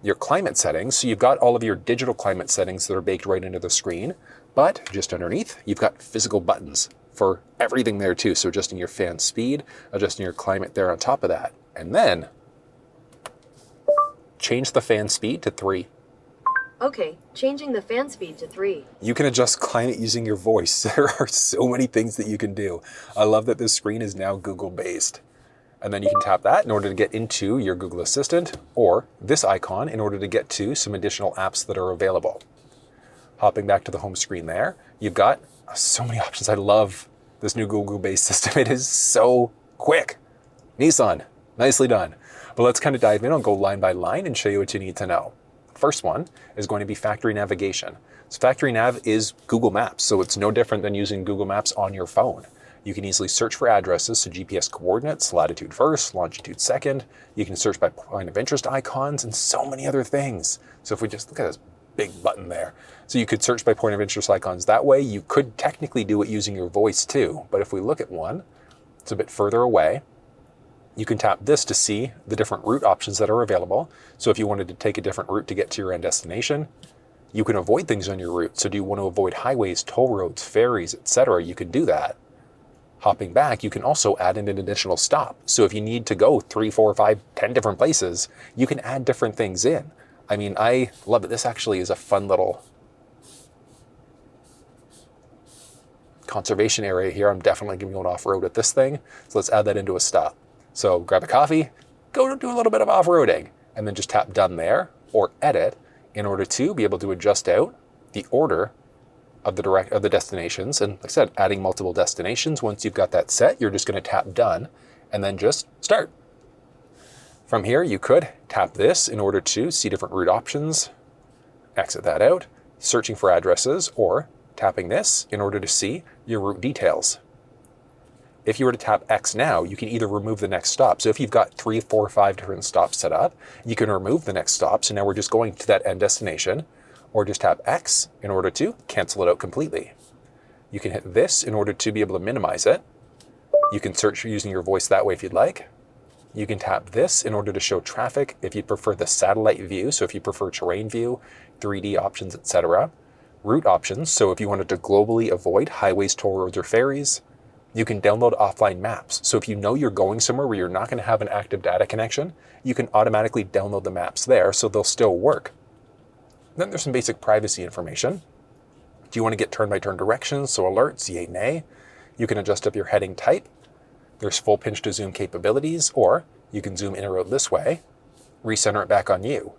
your climate settings. So you've got all of your digital climate settings that are baked right into the screen, but just underneath, you've got physical buttons for everything there too. So adjusting your fan speed, adjusting your climate there on top of that. And then, change the fan speed to 3. Okay, changing the fan speed to 3. You can adjust climate using your voice. There are so many things that you can do. I love that this screen is now Google-based. And then you can tap that in order to get into your Google Assistant, or this icon in order to get to some additional apps that are available. Hopping back to the home screen there, you've got so many options. I love this new Google-based system. It is so quick. Nissan, nicely done. But let's kind of dive in. I'll go line by line and show you what you need to know. First one is going to be factory navigation. So factory nav is Google Maps, so it's no different than using Google Maps on your phone. You can easily search for addresses, so GPS coordinates, latitude first, longitude second. You can search by point of interest icons and so many other things. So if we just look at this big button there. So you could search by point of interest icons that way. You could technically do it using your voice too, but if we look at one, it's a bit further away. You can tap this to see the different route options that are available. So if you wanted to take a different route to get to your end destination, you can avoid things on your route. So do you want to avoid highways, toll roads, ferries, etc.? You can do that. Hopping back, you can also add in an additional stop. So if you need to go 3, 4, 5, 10 different places, you can add different things in. I mean, I love it. This actually is a fun little conservation area here. I'm definitely going to be going off-road with this thing. So let's add that into a stop. So grab a coffee, go do a little bit of off-roading, and then just tap done there, or edit, in order to be able to adjust out the order of the destinations. And like I said, adding multiple destinations. Once you've got that set, you're just going to tap done, and then just start. From here, you could tap this in order to see different route options, exit that out, searching for addresses, or tapping this in order to see your route details. If you were to tap X now, you can either remove the next stop. So if you've got 3, 4, 5 different stops set up, you can remove the next stop. So now we're just going to that end destination, or just tap X in order to cancel it out completely. You can hit this in order to be able to minimize it. You can search using your voice that way if you'd like. You can tap this in order to show traffic if you prefer the satellite view. So if you prefer terrain view, 3D options, etc. Route options. So if you wanted to globally avoid highways, toll roads, or ferries, you can download offline maps. So if you know you're going somewhere where you're not going to have an active data connection, you can automatically download the maps there so they'll still work. Then there's some basic privacy information. Do you want to get turn-by-turn directions, so alerts, yay, nay? You can adjust up your heading type. There's full pinch to zoom capabilities, or you can zoom in or out this way, recenter it back on you.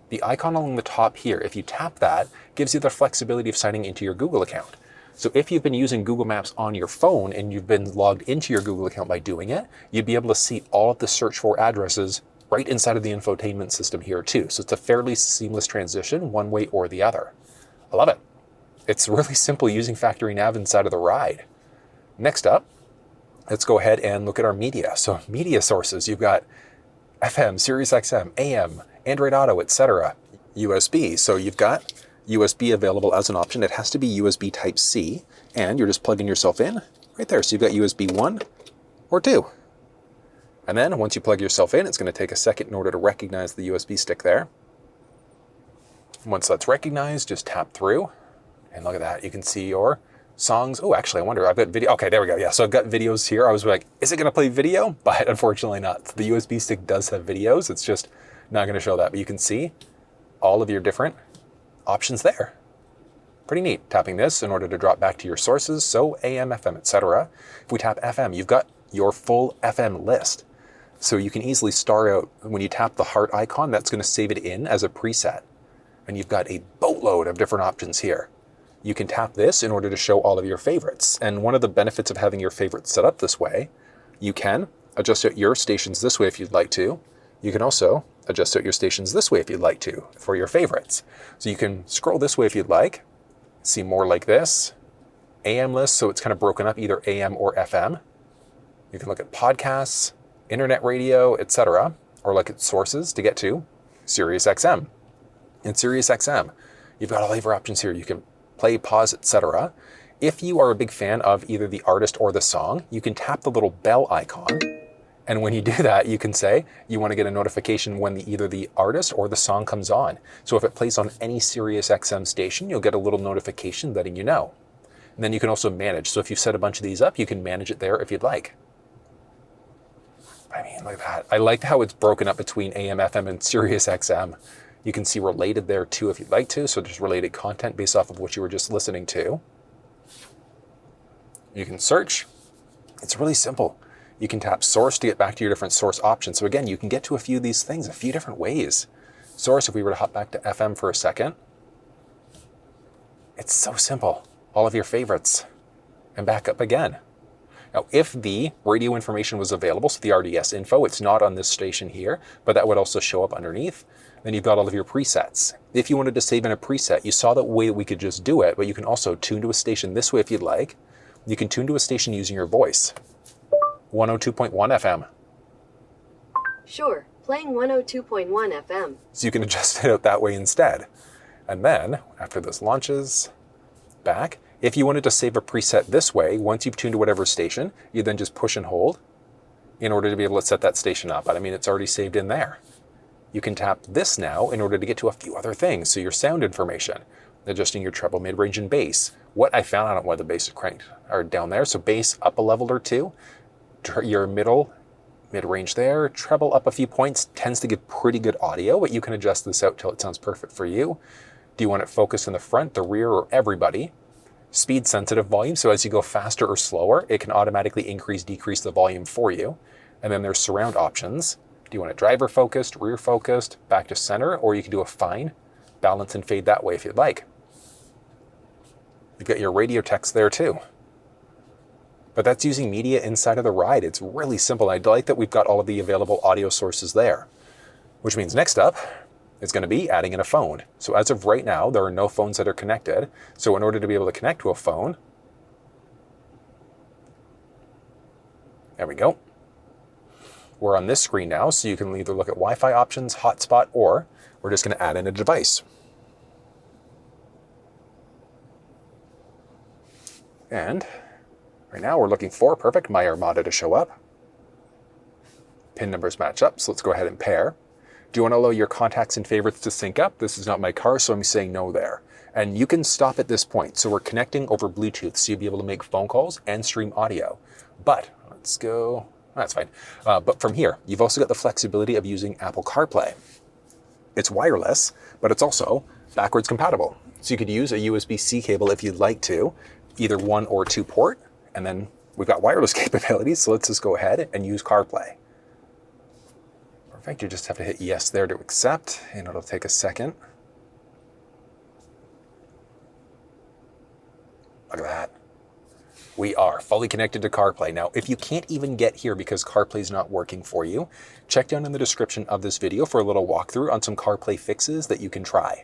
The icon along the top here, if you tap that, gives you the flexibility of signing into your Google account. So if you've been using Google Maps on your phone and you've been logged into your Google account by doing it, you'd be able to see all of the search for addresses right inside of the infotainment system here too. So it's a fairly seamless transition one way or the other. I love it. It's really simple using factory nav inside of the ride. Next up, let's go ahead and look at our media. So media sources, you've got FM, SiriusXM, AM, Android Auto, etc. USB. So you've got USB available as an option. It has to be USB Type-C, and you're just plugging yourself in right there. So you've got USB 1 or 2. And then once you plug yourself in, it's going to take a second in order to recognize the USB stick there. Once that's recognized, just tap through, and look at that. You can see your songs. Oh, actually, I wonder, I've got video. Okay, there we go. Yeah, so I've got videos here. I was like, is it going to play video? But unfortunately not. The USB stick does have videos. It's just not going to show that. But you can see all of your different options there. Pretty neat. Tapping this in order to drop back to your sources. So AM, FM, etc. If we tap FM, you've got your full FM list. So you can easily start out, when you tap the heart icon, that's going to save it in as a preset. And you've got a boatload of different options here. You can tap this in order to show all of your favorites. And one of the benefits of having your favorites set up this way, you can adjust out your stations this way if you'd like to. You can also adjust out your stations this way if you'd like to for your favorites. So you can scroll this way if you'd like, see more like this. AM list, so it's kind of broken up either AM or FM. You can look at podcasts, internet radio, etc., or look at sources to get to SiriusXM. In SiriusXM, you've got all of your options here. You can play, pause, etc. If you are a big fan of either the artist or the song, you can tap the little bell icon. And when you do that, you can say you want to get a notification when either the artist or the song comes on. So if it plays on any SiriusXM station, you'll get a little notification letting you know. And then you can also manage. So if you've set a bunch of these up, you can manage it there if you'd like. I mean, look at that. I like how it's broken up between AM, FM, and SiriusXM. You can see related there too if you'd like to. So just related content based off of what you were just listening to. You can search. It's really simple. You can tap source to get back to your different source options. So again, you can get to a few of these things a few different ways. Source, if we were to hop back to FM for a second, it's so simple. All of your favorites, and back up again. Now, if the radio information was available, so the RDS info, it's not on this station here, but that would also show up underneath. Then you've got all of your presets. If you wanted to save in a preset, you saw that way that we could just do it, but you can also tune to a station this way if you'd like. You can tune to a station using your voice. 102.1 FM. Sure, playing 102.1 FM. So you can adjust it out that way instead. And then, after this launches, back, if you wanted to save a preset this way, once you've tuned to whatever station, you then just push and hold in order to be able to set that station up. But I mean, it's already saved in there. You can tap this now in order to get to a few other things. So your sound information, adjusting your treble, mid-range, and bass. What I found, I don't know why the bass is cranked or down there. So bass up a level or two. Your mid-range there, treble up a few points, tends to give pretty good audio, but you can adjust this out till it sounds perfect for you. Do you want it focused in the front, the rear, or everybody? Speed sensitive volume, so as you go faster or slower, it can automatically increase, decrease the volume for you. And then there's surround options. Do you want it driver focused, rear focused, back to center, or you can do a fine, balance and fade that way if you'd like. You've got your radio text there too. But that's using media inside of the ride. It's really simple. I like that we've got all of the available audio sources there, which means next up is going to be adding in a phone. So as of right now, there are no phones that are connected. So in order to be able to connect to a phone, there we go. We're on this screen now, so you can either look at Wi-Fi options, hotspot, or we're just going to add in a device. And right now we're looking for, perfect, my Armada to show up. Pin numbers match up, so let's go ahead and pair. Do you want to allow your contacts and favorites to sync up? This is not my car, so I'm saying no there. And you can stop at this point. So we're connecting over Bluetooth, so you'll be able to make phone calls and stream audio. But let's go, that's fine. But from here, you've also got the flexibility of using Apple CarPlay. It's wireless, but it's also backwards compatible. So you could use a USB-C cable if you'd like to, either 1 or 2 port, and then we've got wireless capabilities, so let's just go ahead and use CarPlay. Perfect, you just have to hit yes there to accept, and it'll take a second. Look at that. We are fully connected to CarPlay. Now, if you can't even get here because CarPlay is not working for you, check down in the description of this video for a little walkthrough on some CarPlay fixes that you can try.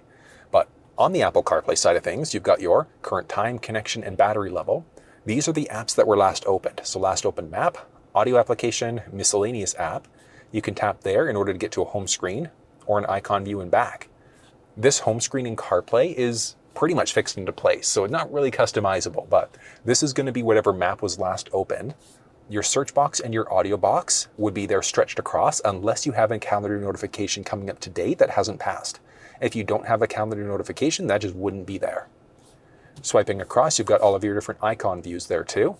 But on the Apple CarPlay side of things, you've got your current time, connection, and battery level. These are the apps that were last opened. So last opened map, audio application, miscellaneous app. You can tap there in order to get to a home screen or an icon view and back. This home screen in CarPlay is pretty much fixed into place, so it's not really customizable, but this is going to be whatever map was last opened. Your search box and your audio box would be there stretched across unless you have a calendar notification coming up to date that hasn't passed. If you don't have a calendar notification, that just wouldn't be there. Swiping across, you've got all of your different icon views there too.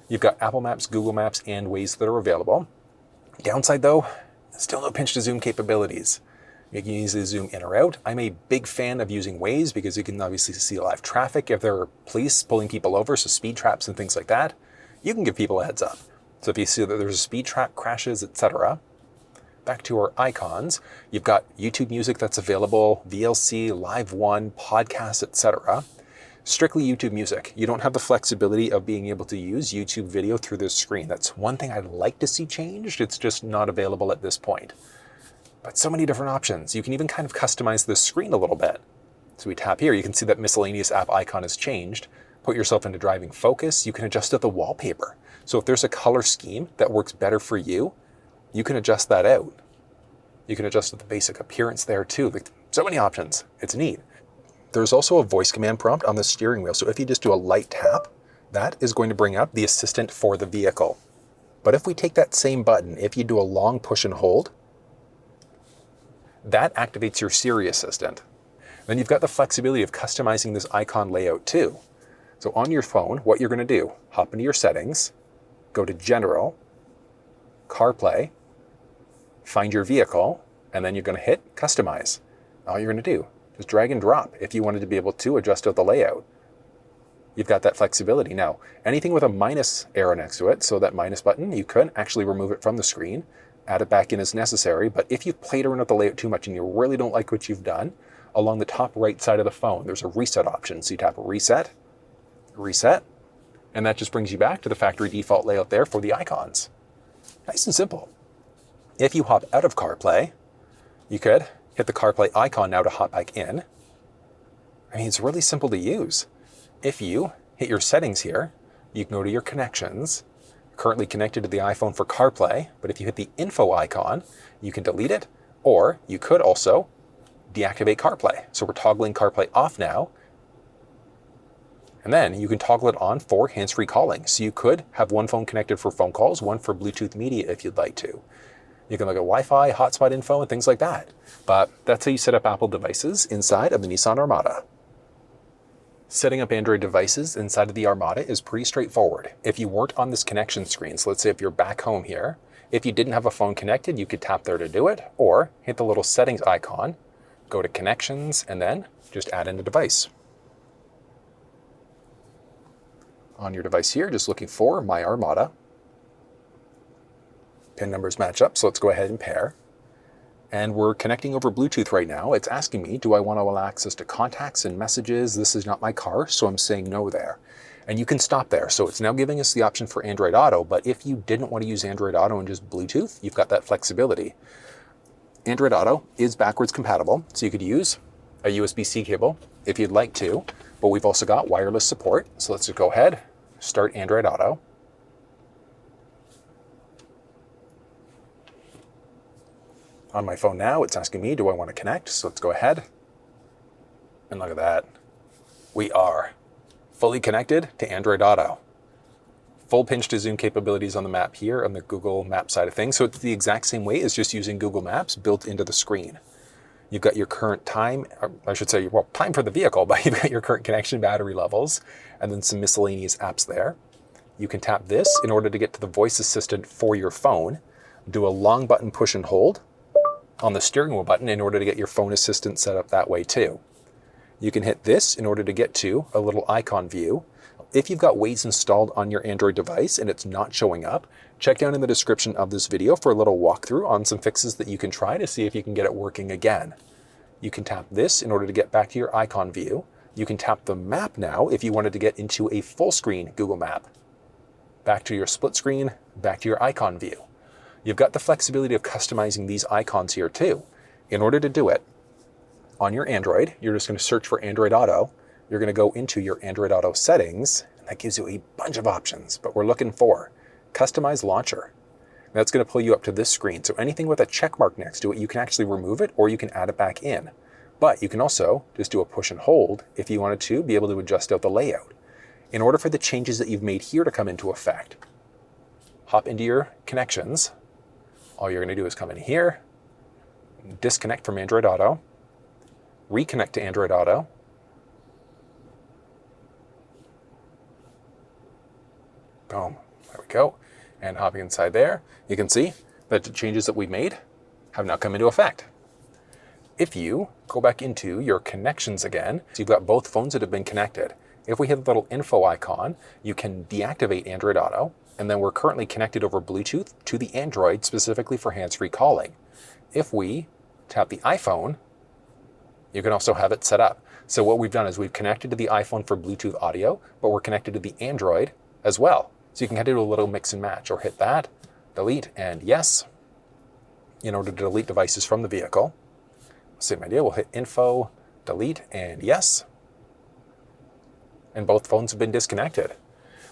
You've got Apple Maps, Google Maps, and Waze that are available. Downside though, still no pinch to zoom capabilities. You can easily zoom in or out. I'm a big fan of using Waze because you can obviously see live traffic. If there are police pulling people over, so speed traps and things like that, you can give people a heads up. So if you see that there's a speed trap, crashes, etc. Back to our icons, you've got YouTube music that's available, VLC, Live One, podcasts, etc. Strictly YouTube music. You don't have the flexibility of being able to use YouTube video through this screen. That's one thing I'd like to see changed. It's just not available at this point. But so many different options. You can even kind of customize this screen a little bit. So we tap here, you can see that miscellaneous app icon has changed. Put yourself into driving focus. You can adjust the wallpaper. So if there's a color scheme that works better for you, you can adjust that out. You can adjust the basic appearance there too. Like, so many options. It's neat. There's also a voice command prompt on the steering wheel. So if you just do a light tap, that is going to bring up the assistant for the vehicle. But if we take that same button, if you do a long push and hold, that activates your Siri assistant. Then you've got the flexibility of customizing this icon layout too. So on your phone, what you're going to do, hop into your settings, go to General, CarPlay, find your vehicle, and then you're going to hit Customize. All you're going to do, just drag and drop if you wanted to be able to adjust out the layout. You've got that flexibility. Now, anything with a minus arrow next to it, so that minus button, you could actually remove it from the screen, add it back in as necessary. But if you've played around with the layout too much and you really don't like what you've done, along the top right side of the phone, there's a reset option. So you tap Reset, Reset, and that just brings you back to the factory default layout there for the icons. Nice and simple. If you hop out of CarPlay, you could hit the CarPlay icon now to hop back in. I mean, it's really simple to use. If you hit your settings here, you can go to your connections, currently connected to the iPhone for CarPlay, but if you hit the info icon, you can delete it, or you could also deactivate CarPlay. So we're toggling CarPlay off now, and then you can toggle it on for hands-free calling. So you could have one phone connected for phone calls, one for Bluetooth media if you'd like to. You can look at Wi-Fi, hotspot info, and things like that. But that's how you set up Apple devices inside of the Nissan Armada. Setting up Android devices inside of the Armada is pretty straightforward. If you weren't on this connection screen, so let's say if you're back home here, if you didn't have a phone connected, you could tap there to do it, or hit the little settings icon, go to connections, and then just add in a device. On your device here, just looking for My Armada. Pin numbers match up, so let's go ahead and pair. And we're connecting over Bluetooth right now. It's asking me, do I want to allow access to contacts and messages? This is not my car, so I'm saying no there. And you can stop there. So it's now giving us the option for Android Auto, but if you didn't want to use Android Auto and just Bluetooth, you've got that flexibility. Android Auto is backwards compatible, so you could use a USB-C cable if you'd like to, but we've also got wireless support. So let's just go ahead, start Android Auto. On my phone now, it's asking me, do I want to connect? So let's go ahead. And look at that. We are fully connected to Android Auto. Full pinch to zoom capabilities on the map here on the Google Maps side of things. So it's the exact same way as just using Google Maps built into the screen. You've got your current time, or I should say, well, time for the vehicle, but you've got your current connection battery levels and then some miscellaneous apps there. You can tap this in order to get to the voice assistant for your phone. Do a long button push and hold on the steering wheel button in order to get your phone assistant set up that way too. You can hit this in order to get to a little icon view. If you've got Waze installed on your Android device and it's not showing up, check down in the description of this video for a little walkthrough on some fixes that you can try to see if you can get it working again. You can tap this in order to get back to your icon view. You can tap the map now if you wanted to get into a full screen Google Map. Back to your split screen, back to your icon view. You've got the flexibility of customizing these icons here too. In order to do it, on your Android, you're just going to search for Android Auto, you're going to go into your Android Auto settings, and that gives you a bunch of options, but we're looking for Customize Launcher. And that's going to pull you up to this screen. So anything with a check mark next to it, you can actually remove it or you can add it back in. But you can also just do a push and hold if you wanted to be able to adjust out the layout. In order for the changes that you've made here to come into effect, hop into your connections. All you're going to do is come in here, disconnect from Android Auto, reconnect to Android Auto, boom, there we go. And hopping inside there, you can see that the changes that we've made have now come into effect. If you go back into your connections again, so you've got both phones that have been connected. If we hit the little info icon, you can deactivate Android Auto, and then we're currently connected over Bluetooth to the Android specifically for hands-free calling. If we tap the iPhone, you can also have it set up. So what we've done is we've connected to the iPhone for Bluetooth audio, but we're connected to the Android as well. So you can do a little mix and match, or hit that, delete, and yes, in order to delete devices from the vehicle. Same idea, we'll hit info, delete, and yes. And both phones have been disconnected.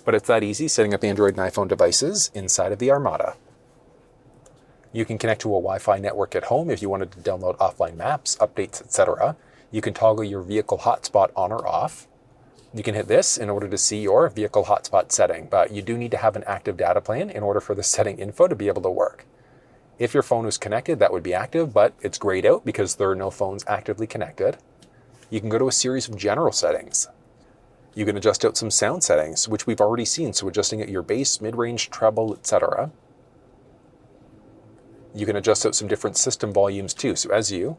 But it's that easy setting up Android and iPhone devices inside of the Armada. You can connect to a Wi-Fi network at home if you wanted to download offline maps, updates, etc. You can toggle your vehicle hotspot on or off. You can hit this in order to see your vehicle hotspot setting, but you do need to have an active data plan in order for the setting info to be able to work. If your phone was connected, that would be active, but it's grayed out because there are no phones actively connected. You can go to a series of general settings. You can adjust out some sound settings, which we've already seen, so adjusting out your bass, mid-range, treble, etc. You can adjust out some different system volumes too, so as you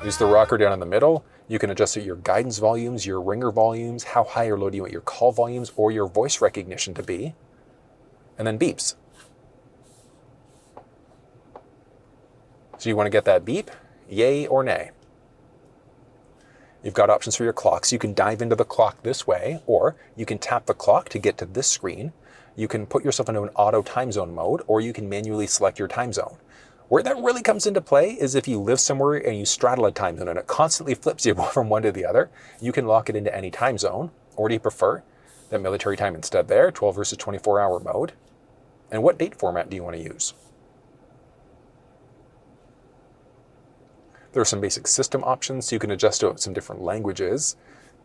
use the rocker down in the middle, you can adjust out your guidance volumes, your ringer volumes, how high or low do you want your call volumes or your voice recognition to be, and then beeps. So you want to get that beep, yay or nay. You've got options for your clocks. You can dive into the clock this way, or you can tap the clock to get to this screen. You can put yourself into an auto time zone mode, or you can manually select your time zone. Where that really comes into play is if you live somewhere and you straddle a time zone and it constantly flips you from one to the other, you can lock it into any time zone. Or do you prefer that military time instead there, 12 versus 24-hour mode? And what date format do you want to use? There are some basic system options, so you can adjust to some different languages.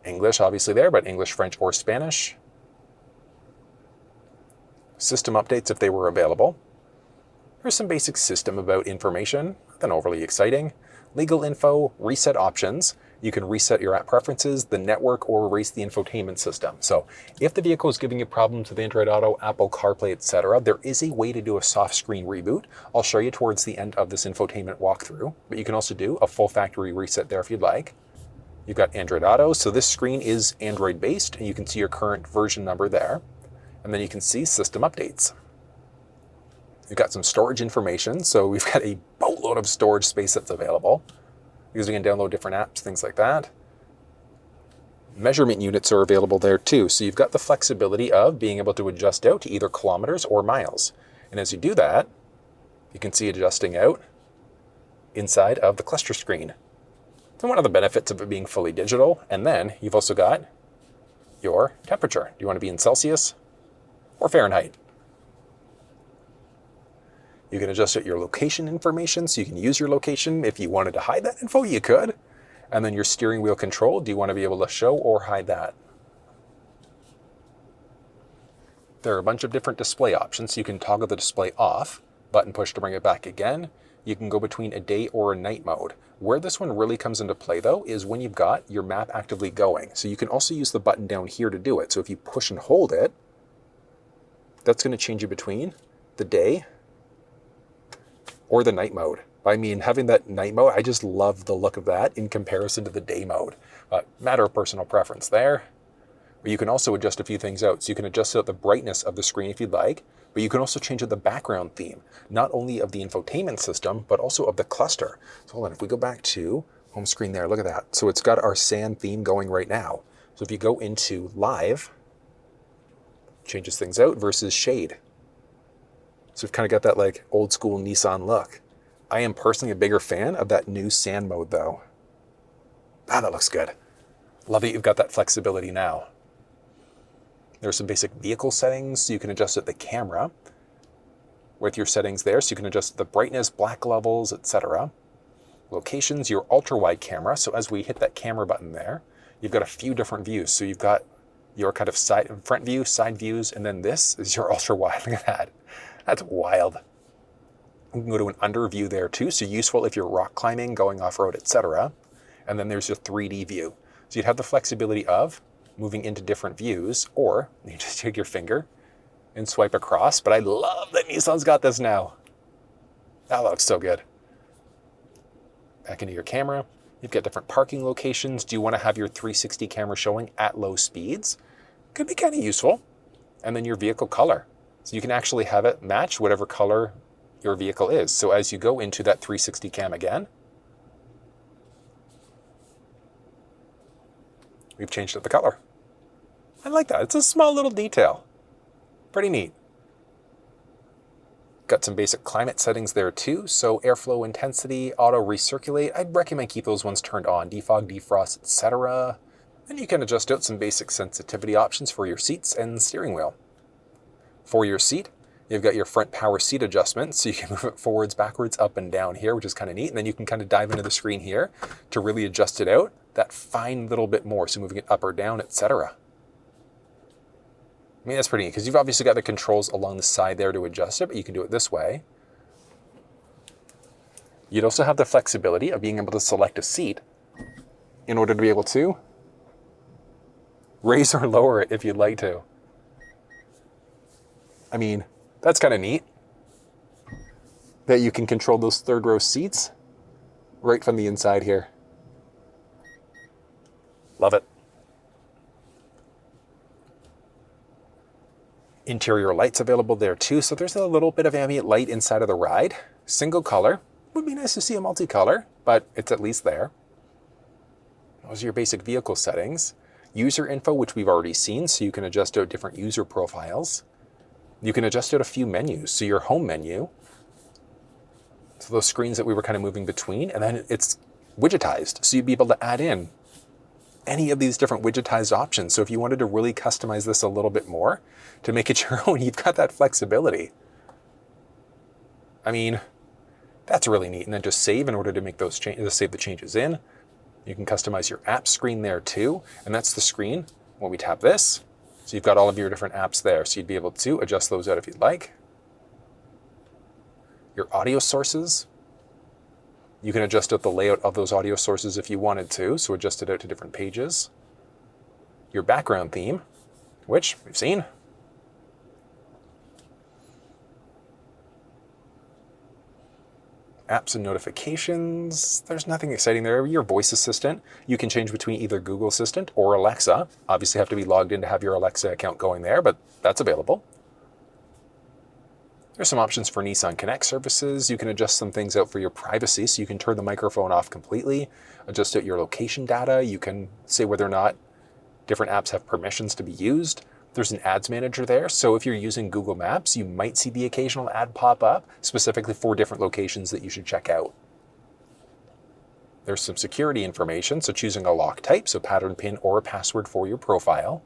English, obviously there, but English, French, or Spanish. System updates if they were available. There's some basic system about information, nothing overly exciting. Legal info, reset options. You can reset your app preferences, the network, or erase the infotainment system. So if the vehicle is giving you problems with Android Auto, Apple CarPlay, etc., there is a way to do a soft screen reboot. I'll show you towards the end of this infotainment walkthrough, but you can also do a full factory reset there if you'd like. You've got Android Auto, so this screen is Android based, and you can see your current version number there. And then you can see system updates. You've got some storage information, so we've got a boatload of storage space that's available, because we can download different apps, things like that. Measurement units are available there too, so you've got the flexibility of being able to adjust out to either kilometers or miles. And as you do that, you can see adjusting out inside of the cluster screen. So one of the benefits of it being fully digital, and then you've also got your temperature. Do you want to be in Celsius or Fahrenheit? You can adjust out your location information, so you can use your location. If you wanted to hide that info, you could. And then your steering wheel control, do you want to be able to show or hide that? There are a bunch of different display options, so you can toggle the display off, button push to bring it back again. You can go between a day or a night mode. Where this one really comes into play though, is when you've got your map actively going. So you can also use the button down here to do it. So if you push and hold it, that's going to change you between the day or the night mode. I mean, having that night mode, I just love the look of that in comparison to the day mode. Matter of personal preference there. But you can also adjust a few things out. So you can adjust out the brightness of the screen if you'd like, but you can also change out the background theme, not only of the infotainment system, but also of the cluster. So hold on, if we go back to home screen there, look at that. So it's got our sand theme going right now. So if you go into live, changes things out versus shade. So we've kind of got that like old school Nissan look. I am personally a bigger fan of that new sand mode though. Ah, that looks good. Love that you've got that flexibility now. There's some basic vehicle settings, so you can adjust the camera with your settings there, so you can adjust the brightness, black levels, etc. Locations, your ultra-wide camera, so as we hit that camera button there, you've got a few different views. So you've got your kind of front view, side views, and then this is your ultra-wide. Look at that. That's wild. You can go to an under view there too, so useful if you're rock climbing, going off-road, etc. And then there's your 3D view. So you'd have the flexibility of moving into different views, or you just take your finger and swipe across. But I love that Nissan's got this now. That looks so good. Back into your camera. You've got different parking locations. Do you want to have your 360 camera showing at low speeds? Could be kind of useful. And then your vehicle color. So you can actually have it match whatever color your vehicle is. So as you go into that 360 cam again, we've changed up the color. I like that. It's a small little detail. Pretty neat. Got some basic climate settings there too. So airflow intensity, auto recirculate. I'd recommend keep those ones turned on. Defog, defrost, etc. And you can adjust out some basic sensitivity options for your seats and steering wheel. For your seat, you've got your front power seat adjustment. So you can move it forwards, backwards, up and down here, which is kind of neat. And then you can kind of dive into the screen here to really adjust it out that fine little bit more. So moving it up or down, etc. I mean, that's pretty neat because you've obviously got the controls along the side there to adjust it, but you can do it this way. You'd also have the flexibility of being able to select a seat in order to be able to raise or lower it if you'd like to. I mean, that's kind of neat that you can control those third row seats right from the inside here. Love it. Interior lights available there too, so there's a little bit of ambient light inside of the ride. Single color. Would be nice to see a multicolor, but it's at least there. Those are your basic vehicle settings. User info, which we've already seen, so you can adjust out different user profiles. You can adjust out a few menus, so your home menu. So those screens that we were kind of moving between, and then it's widgetized, so you'd be able to add in any of these different widgetized options. So if you wanted to really customize this a little bit more to make it your own, you've got that flexibility. I mean, that's really neat. And then just save in order to make those changes, save the changes in. You can customize your app screen there too. And that's the screen when we tap this. So you've got all of your different apps there. So you'd be able to adjust those out if you'd like. Your audio sources. You can adjust out the layout of those audio sources if you wanted to, so adjust it out to different pages. Your background theme, which we've seen. Apps and notifications, there's nothing exciting there. Your voice assistant, you can change between either Google Assistant or Alexa. Obviously have to be logged in to have your Alexa account going there, but that's available. There's some options for Nissan Connect services. You can adjust some things out for your privacy, so you can turn the microphone off completely, adjust out your location data. You can say whether or not different apps have permissions to be used. There's an ads manager there, so if you're using Google Maps, you might see the occasional ad pop up, specifically for different locations that you should check out. There's some security information, so choosing a lock type, so pattern pin or a password for your profile.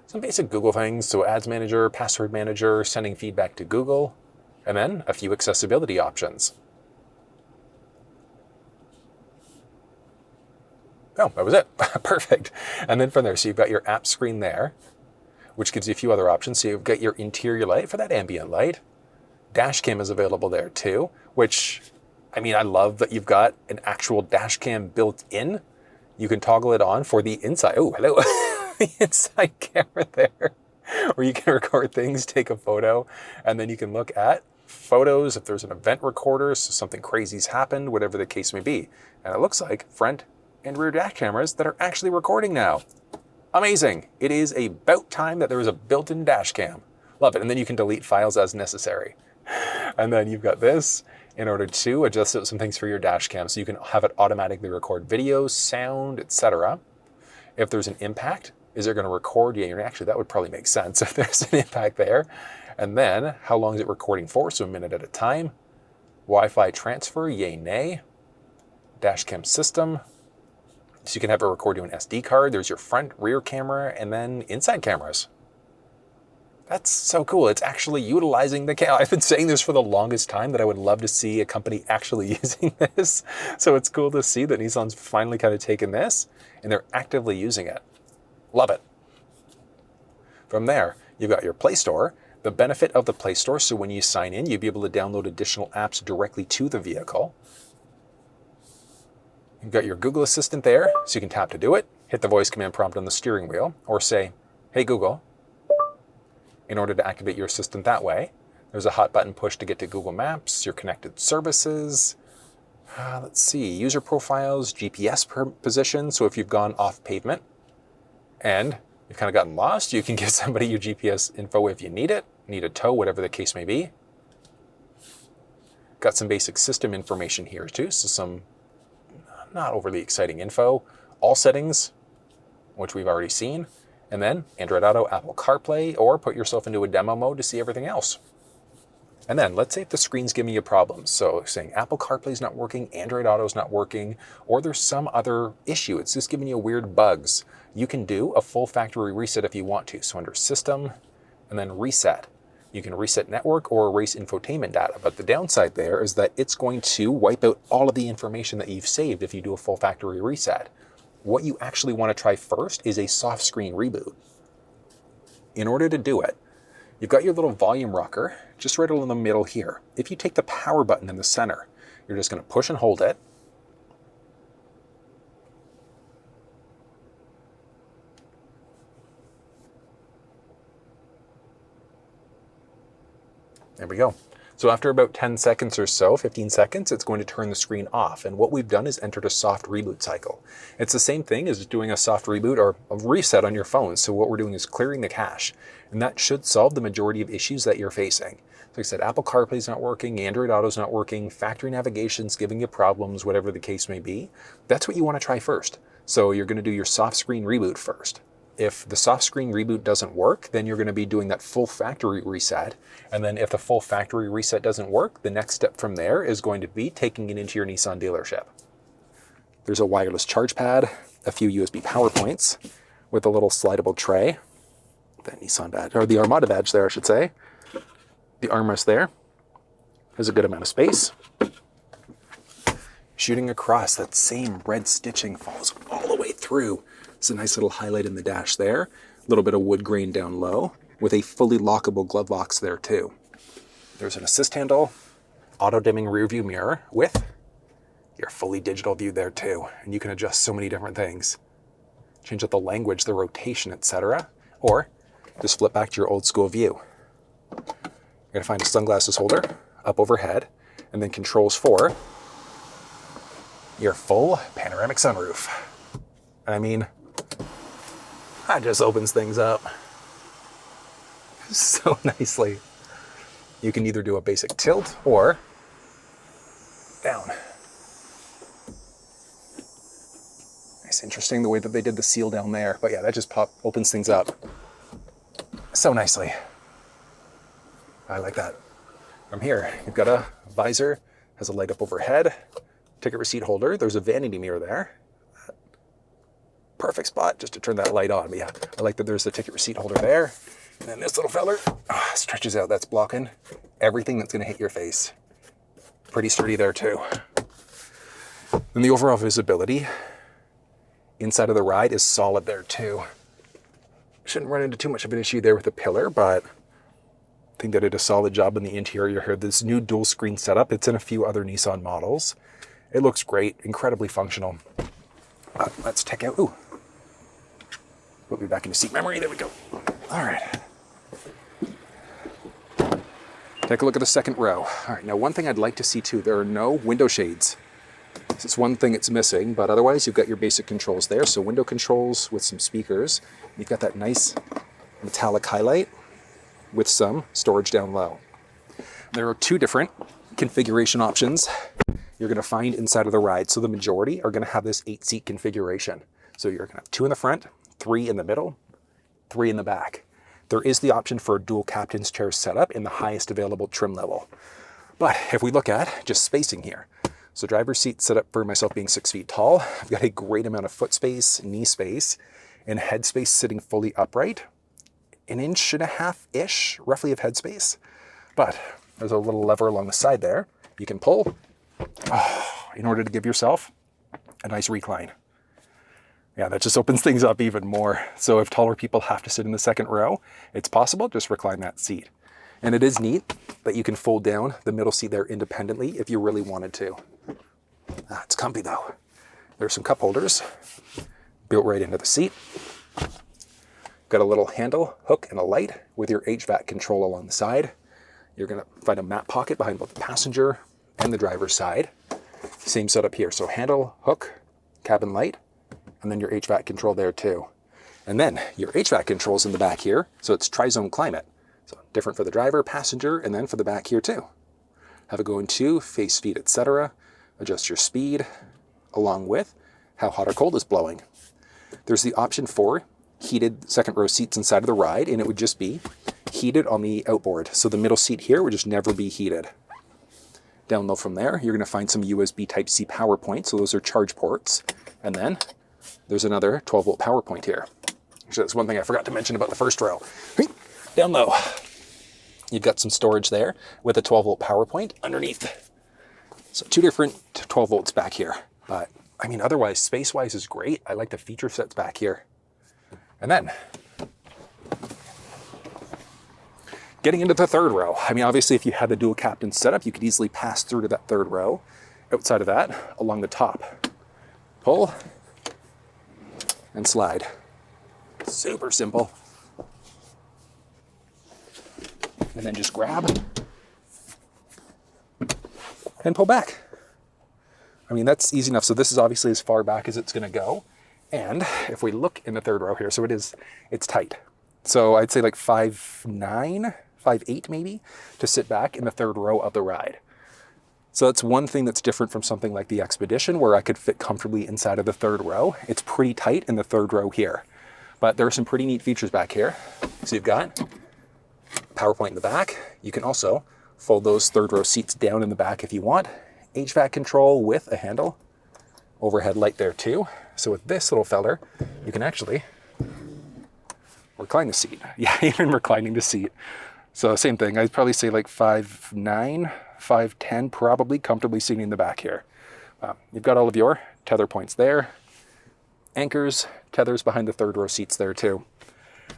Some basic Google things, so ads manager, password manager, sending feedback to Google, and then a few accessibility options. Oh, that was it. Perfect. And then from there, so you've got your app screen there, which gives you a few other options. So you've got your interior light for that ambient light. Dashcam is available there too, which, I mean, I love that you've got an actual dashcam built in. You can toggle it on for the inside. Oh, hello. The inside camera there, where you can record things, take a photo, and then you can look at photos if there's an event recorder, so something crazy's happened, whatever the case may be. And it looks like front and rear dash cameras that are actually recording now. Amazing. It is about time that there was a built-in dash cam. Love it. And then you can delete files as necessary. And then you've got this in order to adjust some things for your dash cam, so you can have it automatically record videos, sound, etc. If there's an impact, is it going to record? Yeah, actually, that would probably make sense if there's an impact there. And then, how long is it recording for? So a minute at a time. Wi-Fi transfer, yay, nay. Dashcam system. So you can have it record to an SD card. There's your front, rear camera, and then inside cameras. That's so cool. It's actually utilizing the camera. I've been saying this for the longest time that I would love to see a company actually using this. So it's cool to see that Nissan's finally kind of taken this and they're actively using it. Love it. From there, you've got your Play Store. The benefit of the Play Store, so when you sign in, you'll be able to download additional apps directly to the vehicle. You've got your Google Assistant there, so you can tap to do it, hit the voice command prompt on the steering wheel, or say, "Hey Google," in order to activate your assistant that way. There's a hot button push to get to Google Maps, your connected services. Let's see, user profiles, GPS position, so if you've gone off pavement and you've kind of gotten lost, you can give somebody your GPS info if you need it, need a tow, whatever the case may be. Got some basic system information here too, so some not overly exciting info. All settings, which we've already seen, and then Android Auto, Apple CarPlay, or put yourself into a demo mode to see everything else. And then let's say if the screen's giving you problems, so saying Apple CarPlay's not working, Android Auto's not working, or there's some other issue, it's just giving you weird bugs, you can do a full factory reset if you want to. So under System, and then Reset. You can reset network or erase infotainment data, but the downside there is that it's going to wipe out all of the information that you've saved if you do a full factory reset. What you actually want to try first is a soft screen reboot. In order to do it, you've got your little volume rocker just right in the middle here. If you take the power button in the center, you're just going to push and hold it. There we go. So after about 10 seconds or so, 15 seconds, it's going to turn the screen off. And what we've done is entered a soft reboot cycle. It's the same thing as doing a soft reboot or a reset on your phone. So what we're doing is clearing the cache. And that should solve the majority of issues that you're facing. Like I said, Apple CarPlay's not working, Android Auto's not working, factory navigation's giving you problems, whatever the case may be. That's what you want to try first. So you're going to do your soft screen reboot first. If the soft screen reboot doesn't work, then you're going to be doing that full factory reset. And then if the full factory reset doesn't work, the next step from there is going to be taking it into your Nissan dealership. There's a wireless charge pad, a few USB power points with a little slidable tray. The Nissan badge, or the Armada badge there, I should say. The armrest there has a good amount of space. Shooting across, that same red stitching follows all the way through. It's a nice little highlight in the dash there. A little bit of wood grain down low with a fully lockable glove box there too. There's an assist handle, auto dimming rear view mirror with your fully digital view there too. And you can adjust so many different things. Change up the language, the rotation, etc. Or just flip back to your old school view. You're gonna find a sunglasses holder up overhead and then controls for your full panoramic sunroof. I mean, that just opens things up so nicely. You can either do a basic tilt or down. It's interesting the way that they did the seal down there, but yeah, that just opens things up so nicely. I like that. From here, you've got a visor, has a light up overhead, ticket receipt holder. There's a vanity mirror there. Perfect spot just to turn that light on. But yeah, I like that there's the ticket receipt holder there. And then this little feller stretches out. That's blocking everything that's going to hit your face. Pretty sturdy there too. And the overall visibility inside of the ride is solid there too. Shouldn't run into too much of an issue there with the pillar, but I think they did a solid job in the interior here. This new dual screen setup, it's in a few other Nissan models. It looks great, incredibly functional. Let's check out, put me back into seat memory, there we go. All right. Take a look at the second row. All right, now one thing I'd like to see too, there are no window shades. This is one thing it's missing, but otherwise you've got your basic controls there. So window controls with some speakers. You've got that nice metallic highlight with some storage down low. There are two different configuration options you're going to find inside of the ride. So the majority are going to have this 8-seat configuration. So you're going to have 2 in the front, 3 in the middle, 3 in the back. There is the option for a dual captain's chair setup in the highest available trim level. But if we look at just spacing here, So driver's seat set up for myself being 6 feet tall. I've got a great amount of foot space, knee space, and head space sitting fully upright. 1.5 inches-ish, roughly, of head space. But there's a little lever along the side there you can pull in order to give yourself a nice recline. Yeah, that just opens things up even more. So if taller people have to sit in the second row, it's possible, just recline that seat. And it is neat that you can fold down the middle seat there independently if you really wanted to. It's comfy though. There's some cup holders built right into the seat. Got a little handle, hook, and a light with your HVAC control along the side. You're gonna find a map pocket behind both the passenger and the driver's side. Same setup here, so handle, hook, cabin light, and then your HVAC control there too. And then your HVAC control's in the back here, so it's tri-zone climate. So different for the driver, passenger, and then for the back here too. Have it go into face speed, etc. Adjust your speed along with how hot or cold is blowing. There's the option for heated second row seats inside of the ride, and it would just be heated on the outboard. So the middle seat here would just never be heated. Down low from there, you're gonna find some USB Type-C power points, so those are charge ports. And then there's another 12-volt power point here. Actually, that's one thing I forgot to mention about the first row. Down low, you've got some storage there with a 12-volt power point underneath. So 2 different 12 volts back here. But I mean, otherwise, space-wise is great. I like the feature sets back here. And then getting into the third row. I mean, obviously, if you had the dual captain setup, you could easily pass through to that third row. Outside of that, along the top, pull and slide. Super simple. And then just grab and pull back. I mean, that's easy enough. So this is obviously as far back as it's gonna go. And if we look in the third row here, so it's tight. So I'd say like 5'9", 5'8" maybe, to sit back in the third row of the ride. So that's one thing that's different from something like the Expedition, where I could fit comfortably inside of the third row. It's pretty tight in the third row here. But there are some pretty neat features back here. So you've got power point in the back. You can also fold those third row seats down in the back if you want. HVAC control with a handle. Overhead light there too. So with this little feller, you can actually recline the seat. Yeah, even reclining the seat. So same thing, I'd probably say like 5'9", 5'10", probably comfortably sitting in the back here. You've got all of your tether points there. Anchors, tethers behind the third row seats there too.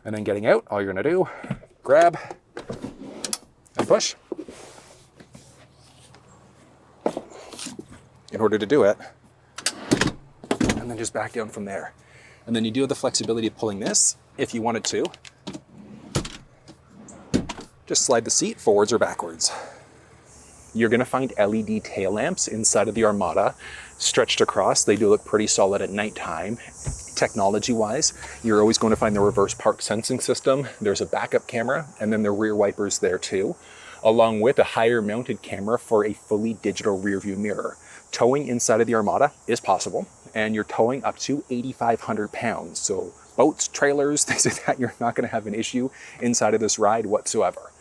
And then getting out, all you're gonna do, grab and push. In order to do it, and then just back down from there. And then you do have the flexibility of pulling this if you wanted to. Just slide the seat forwards or backwards. You're gonna find LED tail lamps inside of the Armada stretched across. They do look pretty solid at nighttime. Technology-wise, you're always going to find the reverse park sensing system. There's a backup camera, and then the rear wipers there too, along with a higher mounted camera for a fully digital rear view mirror. Towing inside of the Armada is possible, and you're towing up to 8,500 pounds. So boats, trailers, things like that, you're not gonna have an issue inside of this ride whatsoever.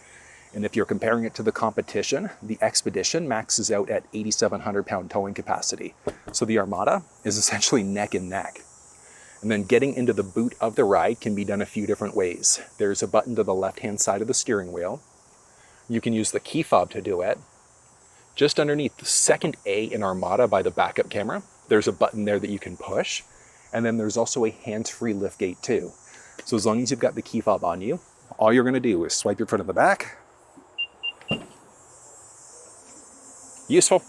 And if you're comparing it to the competition, the Expedition maxes out at 8,700 pound towing capacity. So the Armada is essentially neck and neck. And then getting into the boot of the ride can be done a few different ways. There's a button to the left-hand side of the steering wheel. You can use the key fob to do it. Just underneath the second A in Armada by the backup camera, there's a button there that you can push. And then there's also a hands-free liftgate too. So as long as you've got the key fob on you, all you're gonna do is swipe your foot in the back. Useful.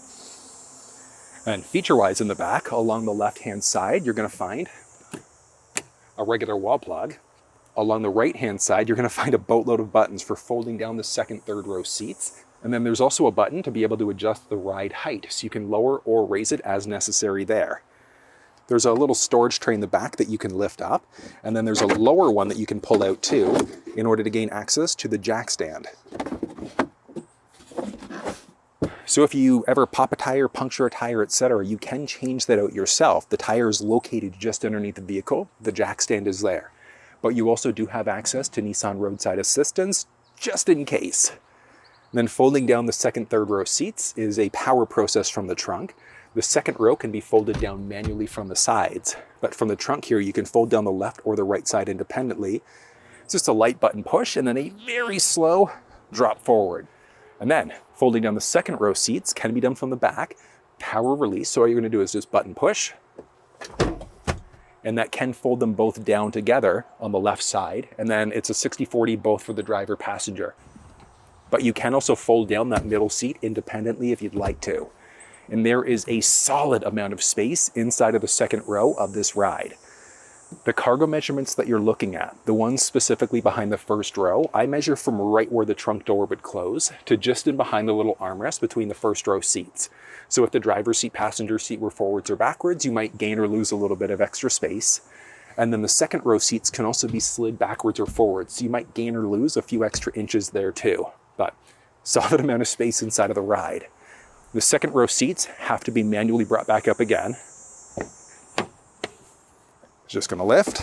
And feature-wise in the back, along the left-hand side, you're gonna find a regular wall plug. Along the right-hand side, you're gonna find a boatload of buttons for folding down the second, third row seats. And then there's also a button to be able to adjust the ride height, so you can lower or raise it as necessary there. There's a little storage tray in the back that you can lift up, and then there's a lower one that you can pull out too, in order to gain access to the jack stand. So if you ever pop a tire, puncture a tire, etc., you can change that out yourself. The tire is located just underneath the vehicle. The jack stand is there. But you also do have access to Nissan roadside assistance, just in case. And then folding down the second, third row seats is a power process from the trunk. The second row can be folded down manually from the sides, but from the trunk here, you can fold down the left or the right side independently. It's just a light button push and then a very slow drop forward. And then folding down the second row seats can be done from the back, power release. So all you're gonna do is just button push, and that can fold them both down together on the left side. And then it's a 60-40 both for the driver passenger. But you can also fold down that middle seat independently if you'd like to. And there is a solid amount of space inside of the second row of this ride. The cargo measurements that you're looking at, the ones specifically behind the first row, I measure from right where the trunk door would close to just in behind the little armrest between the first row seats. So if the driver's seat, passenger seat were forwards or backwards, you might gain or lose a little bit of extra space. And then the second row seats can also be slid backwards or forwards. So you might gain or lose a few extra inches there too. But solid amount of space inside of the ride. The second row seats have to be manually brought back up again. Just gonna lift.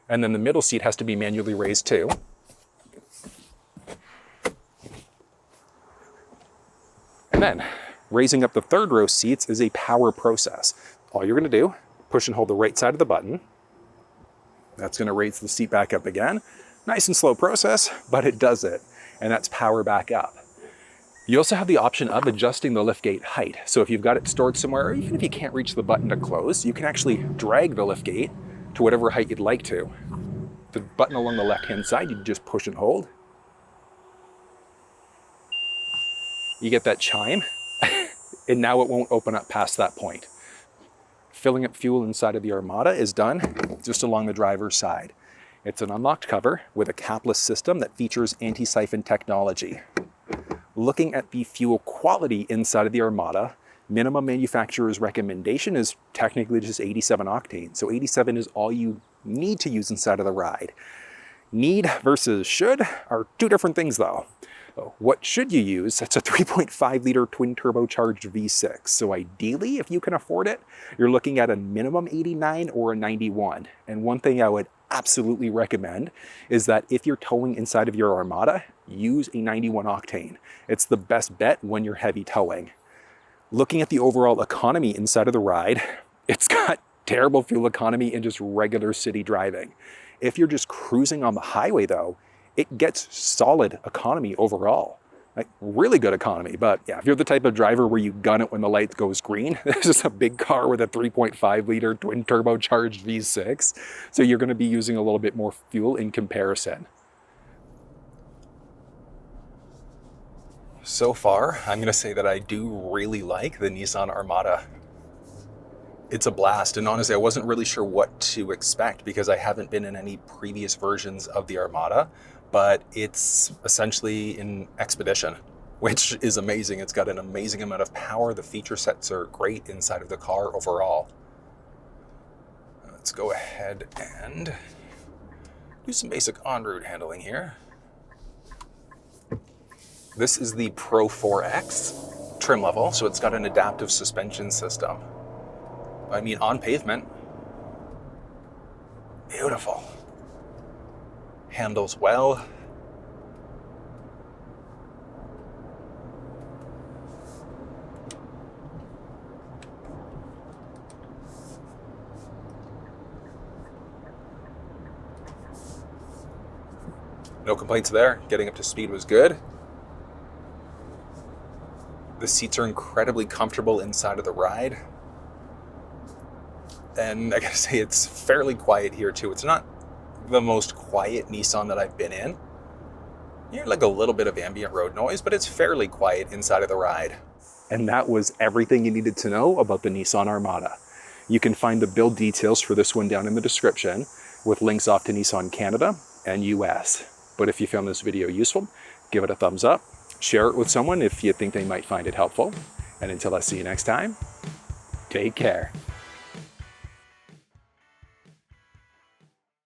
And then the middle seat has to be manually raised too. And then raising up the third row seats is a power process. All you're gonna do, push and hold the right side of the button. That's gonna raise the seat back up again. Nice and slow process, but it does it. And that's power back up. You also have the option of adjusting the liftgate height. So if you've got it stored somewhere, or even if you can't reach the button to close, you can actually drag the liftgate to whatever height you'd like to. The button along the left-hand side, you just push and hold. You get that chime, and now it won't open up past that point. Filling up fuel inside of the Armada is done just along the driver's side. It's an unlocked cover with a capless system that features anti-siphon technology. Looking at the fuel quality inside of the Armada, minimum manufacturer's recommendation is technically just 87 octane. So 87 is all you need to use inside of the ride. Need versus should are two different things though. What should you use? It's a 3.5 liter twin turbocharged V6. So ideally, if you can afford it, you're looking at a minimum 89 or a 91. And one thing I would absolutely recommend is that if you're towing inside of your Armada, use a 91 octane. It's the best bet when you're heavy towing. Looking at the overall economy inside of the ride, it's got terrible fuel economy in just regular city driving. If you're just cruising on the highway though, it gets solid economy overall. Like really good economy, but yeah, if you're the type of driver where you gun it when the light goes green, this is a big car with a 3.5 liter twin turbocharged V6. So you're gonna be using a little bit more fuel in comparison. So far, I'm gonna say that I do really like the Nissan Armada. It's a blast, and honestly, I wasn't really sure what to expect because I haven't been in any previous versions of the Armada, but it's essentially an Expedition, which is amazing. It's got an amazing amount of power. The feature sets are great inside of the car overall. Let's go ahead and do some basic en route handling here. This is the Pro 4X trim level, so it's got an adaptive suspension system. I mean, on pavement, beautiful. Handles well. No complaints there. Getting up to speed was good. The seats are incredibly comfortable inside of the ride. And I gotta say, it's fairly quiet here too. It's not the most quiet Nissan that I've been in. You hear like a little bit of ambient road noise, but it's fairly quiet inside of the ride. And that was everything you needed to know about the Nissan Armada. You can find the build details for this one down in the description with links off to Nissan Canada and US. But if you found this video useful, give it a thumbs up, share it with someone if you think they might find it helpful. And until I see you next time, take care.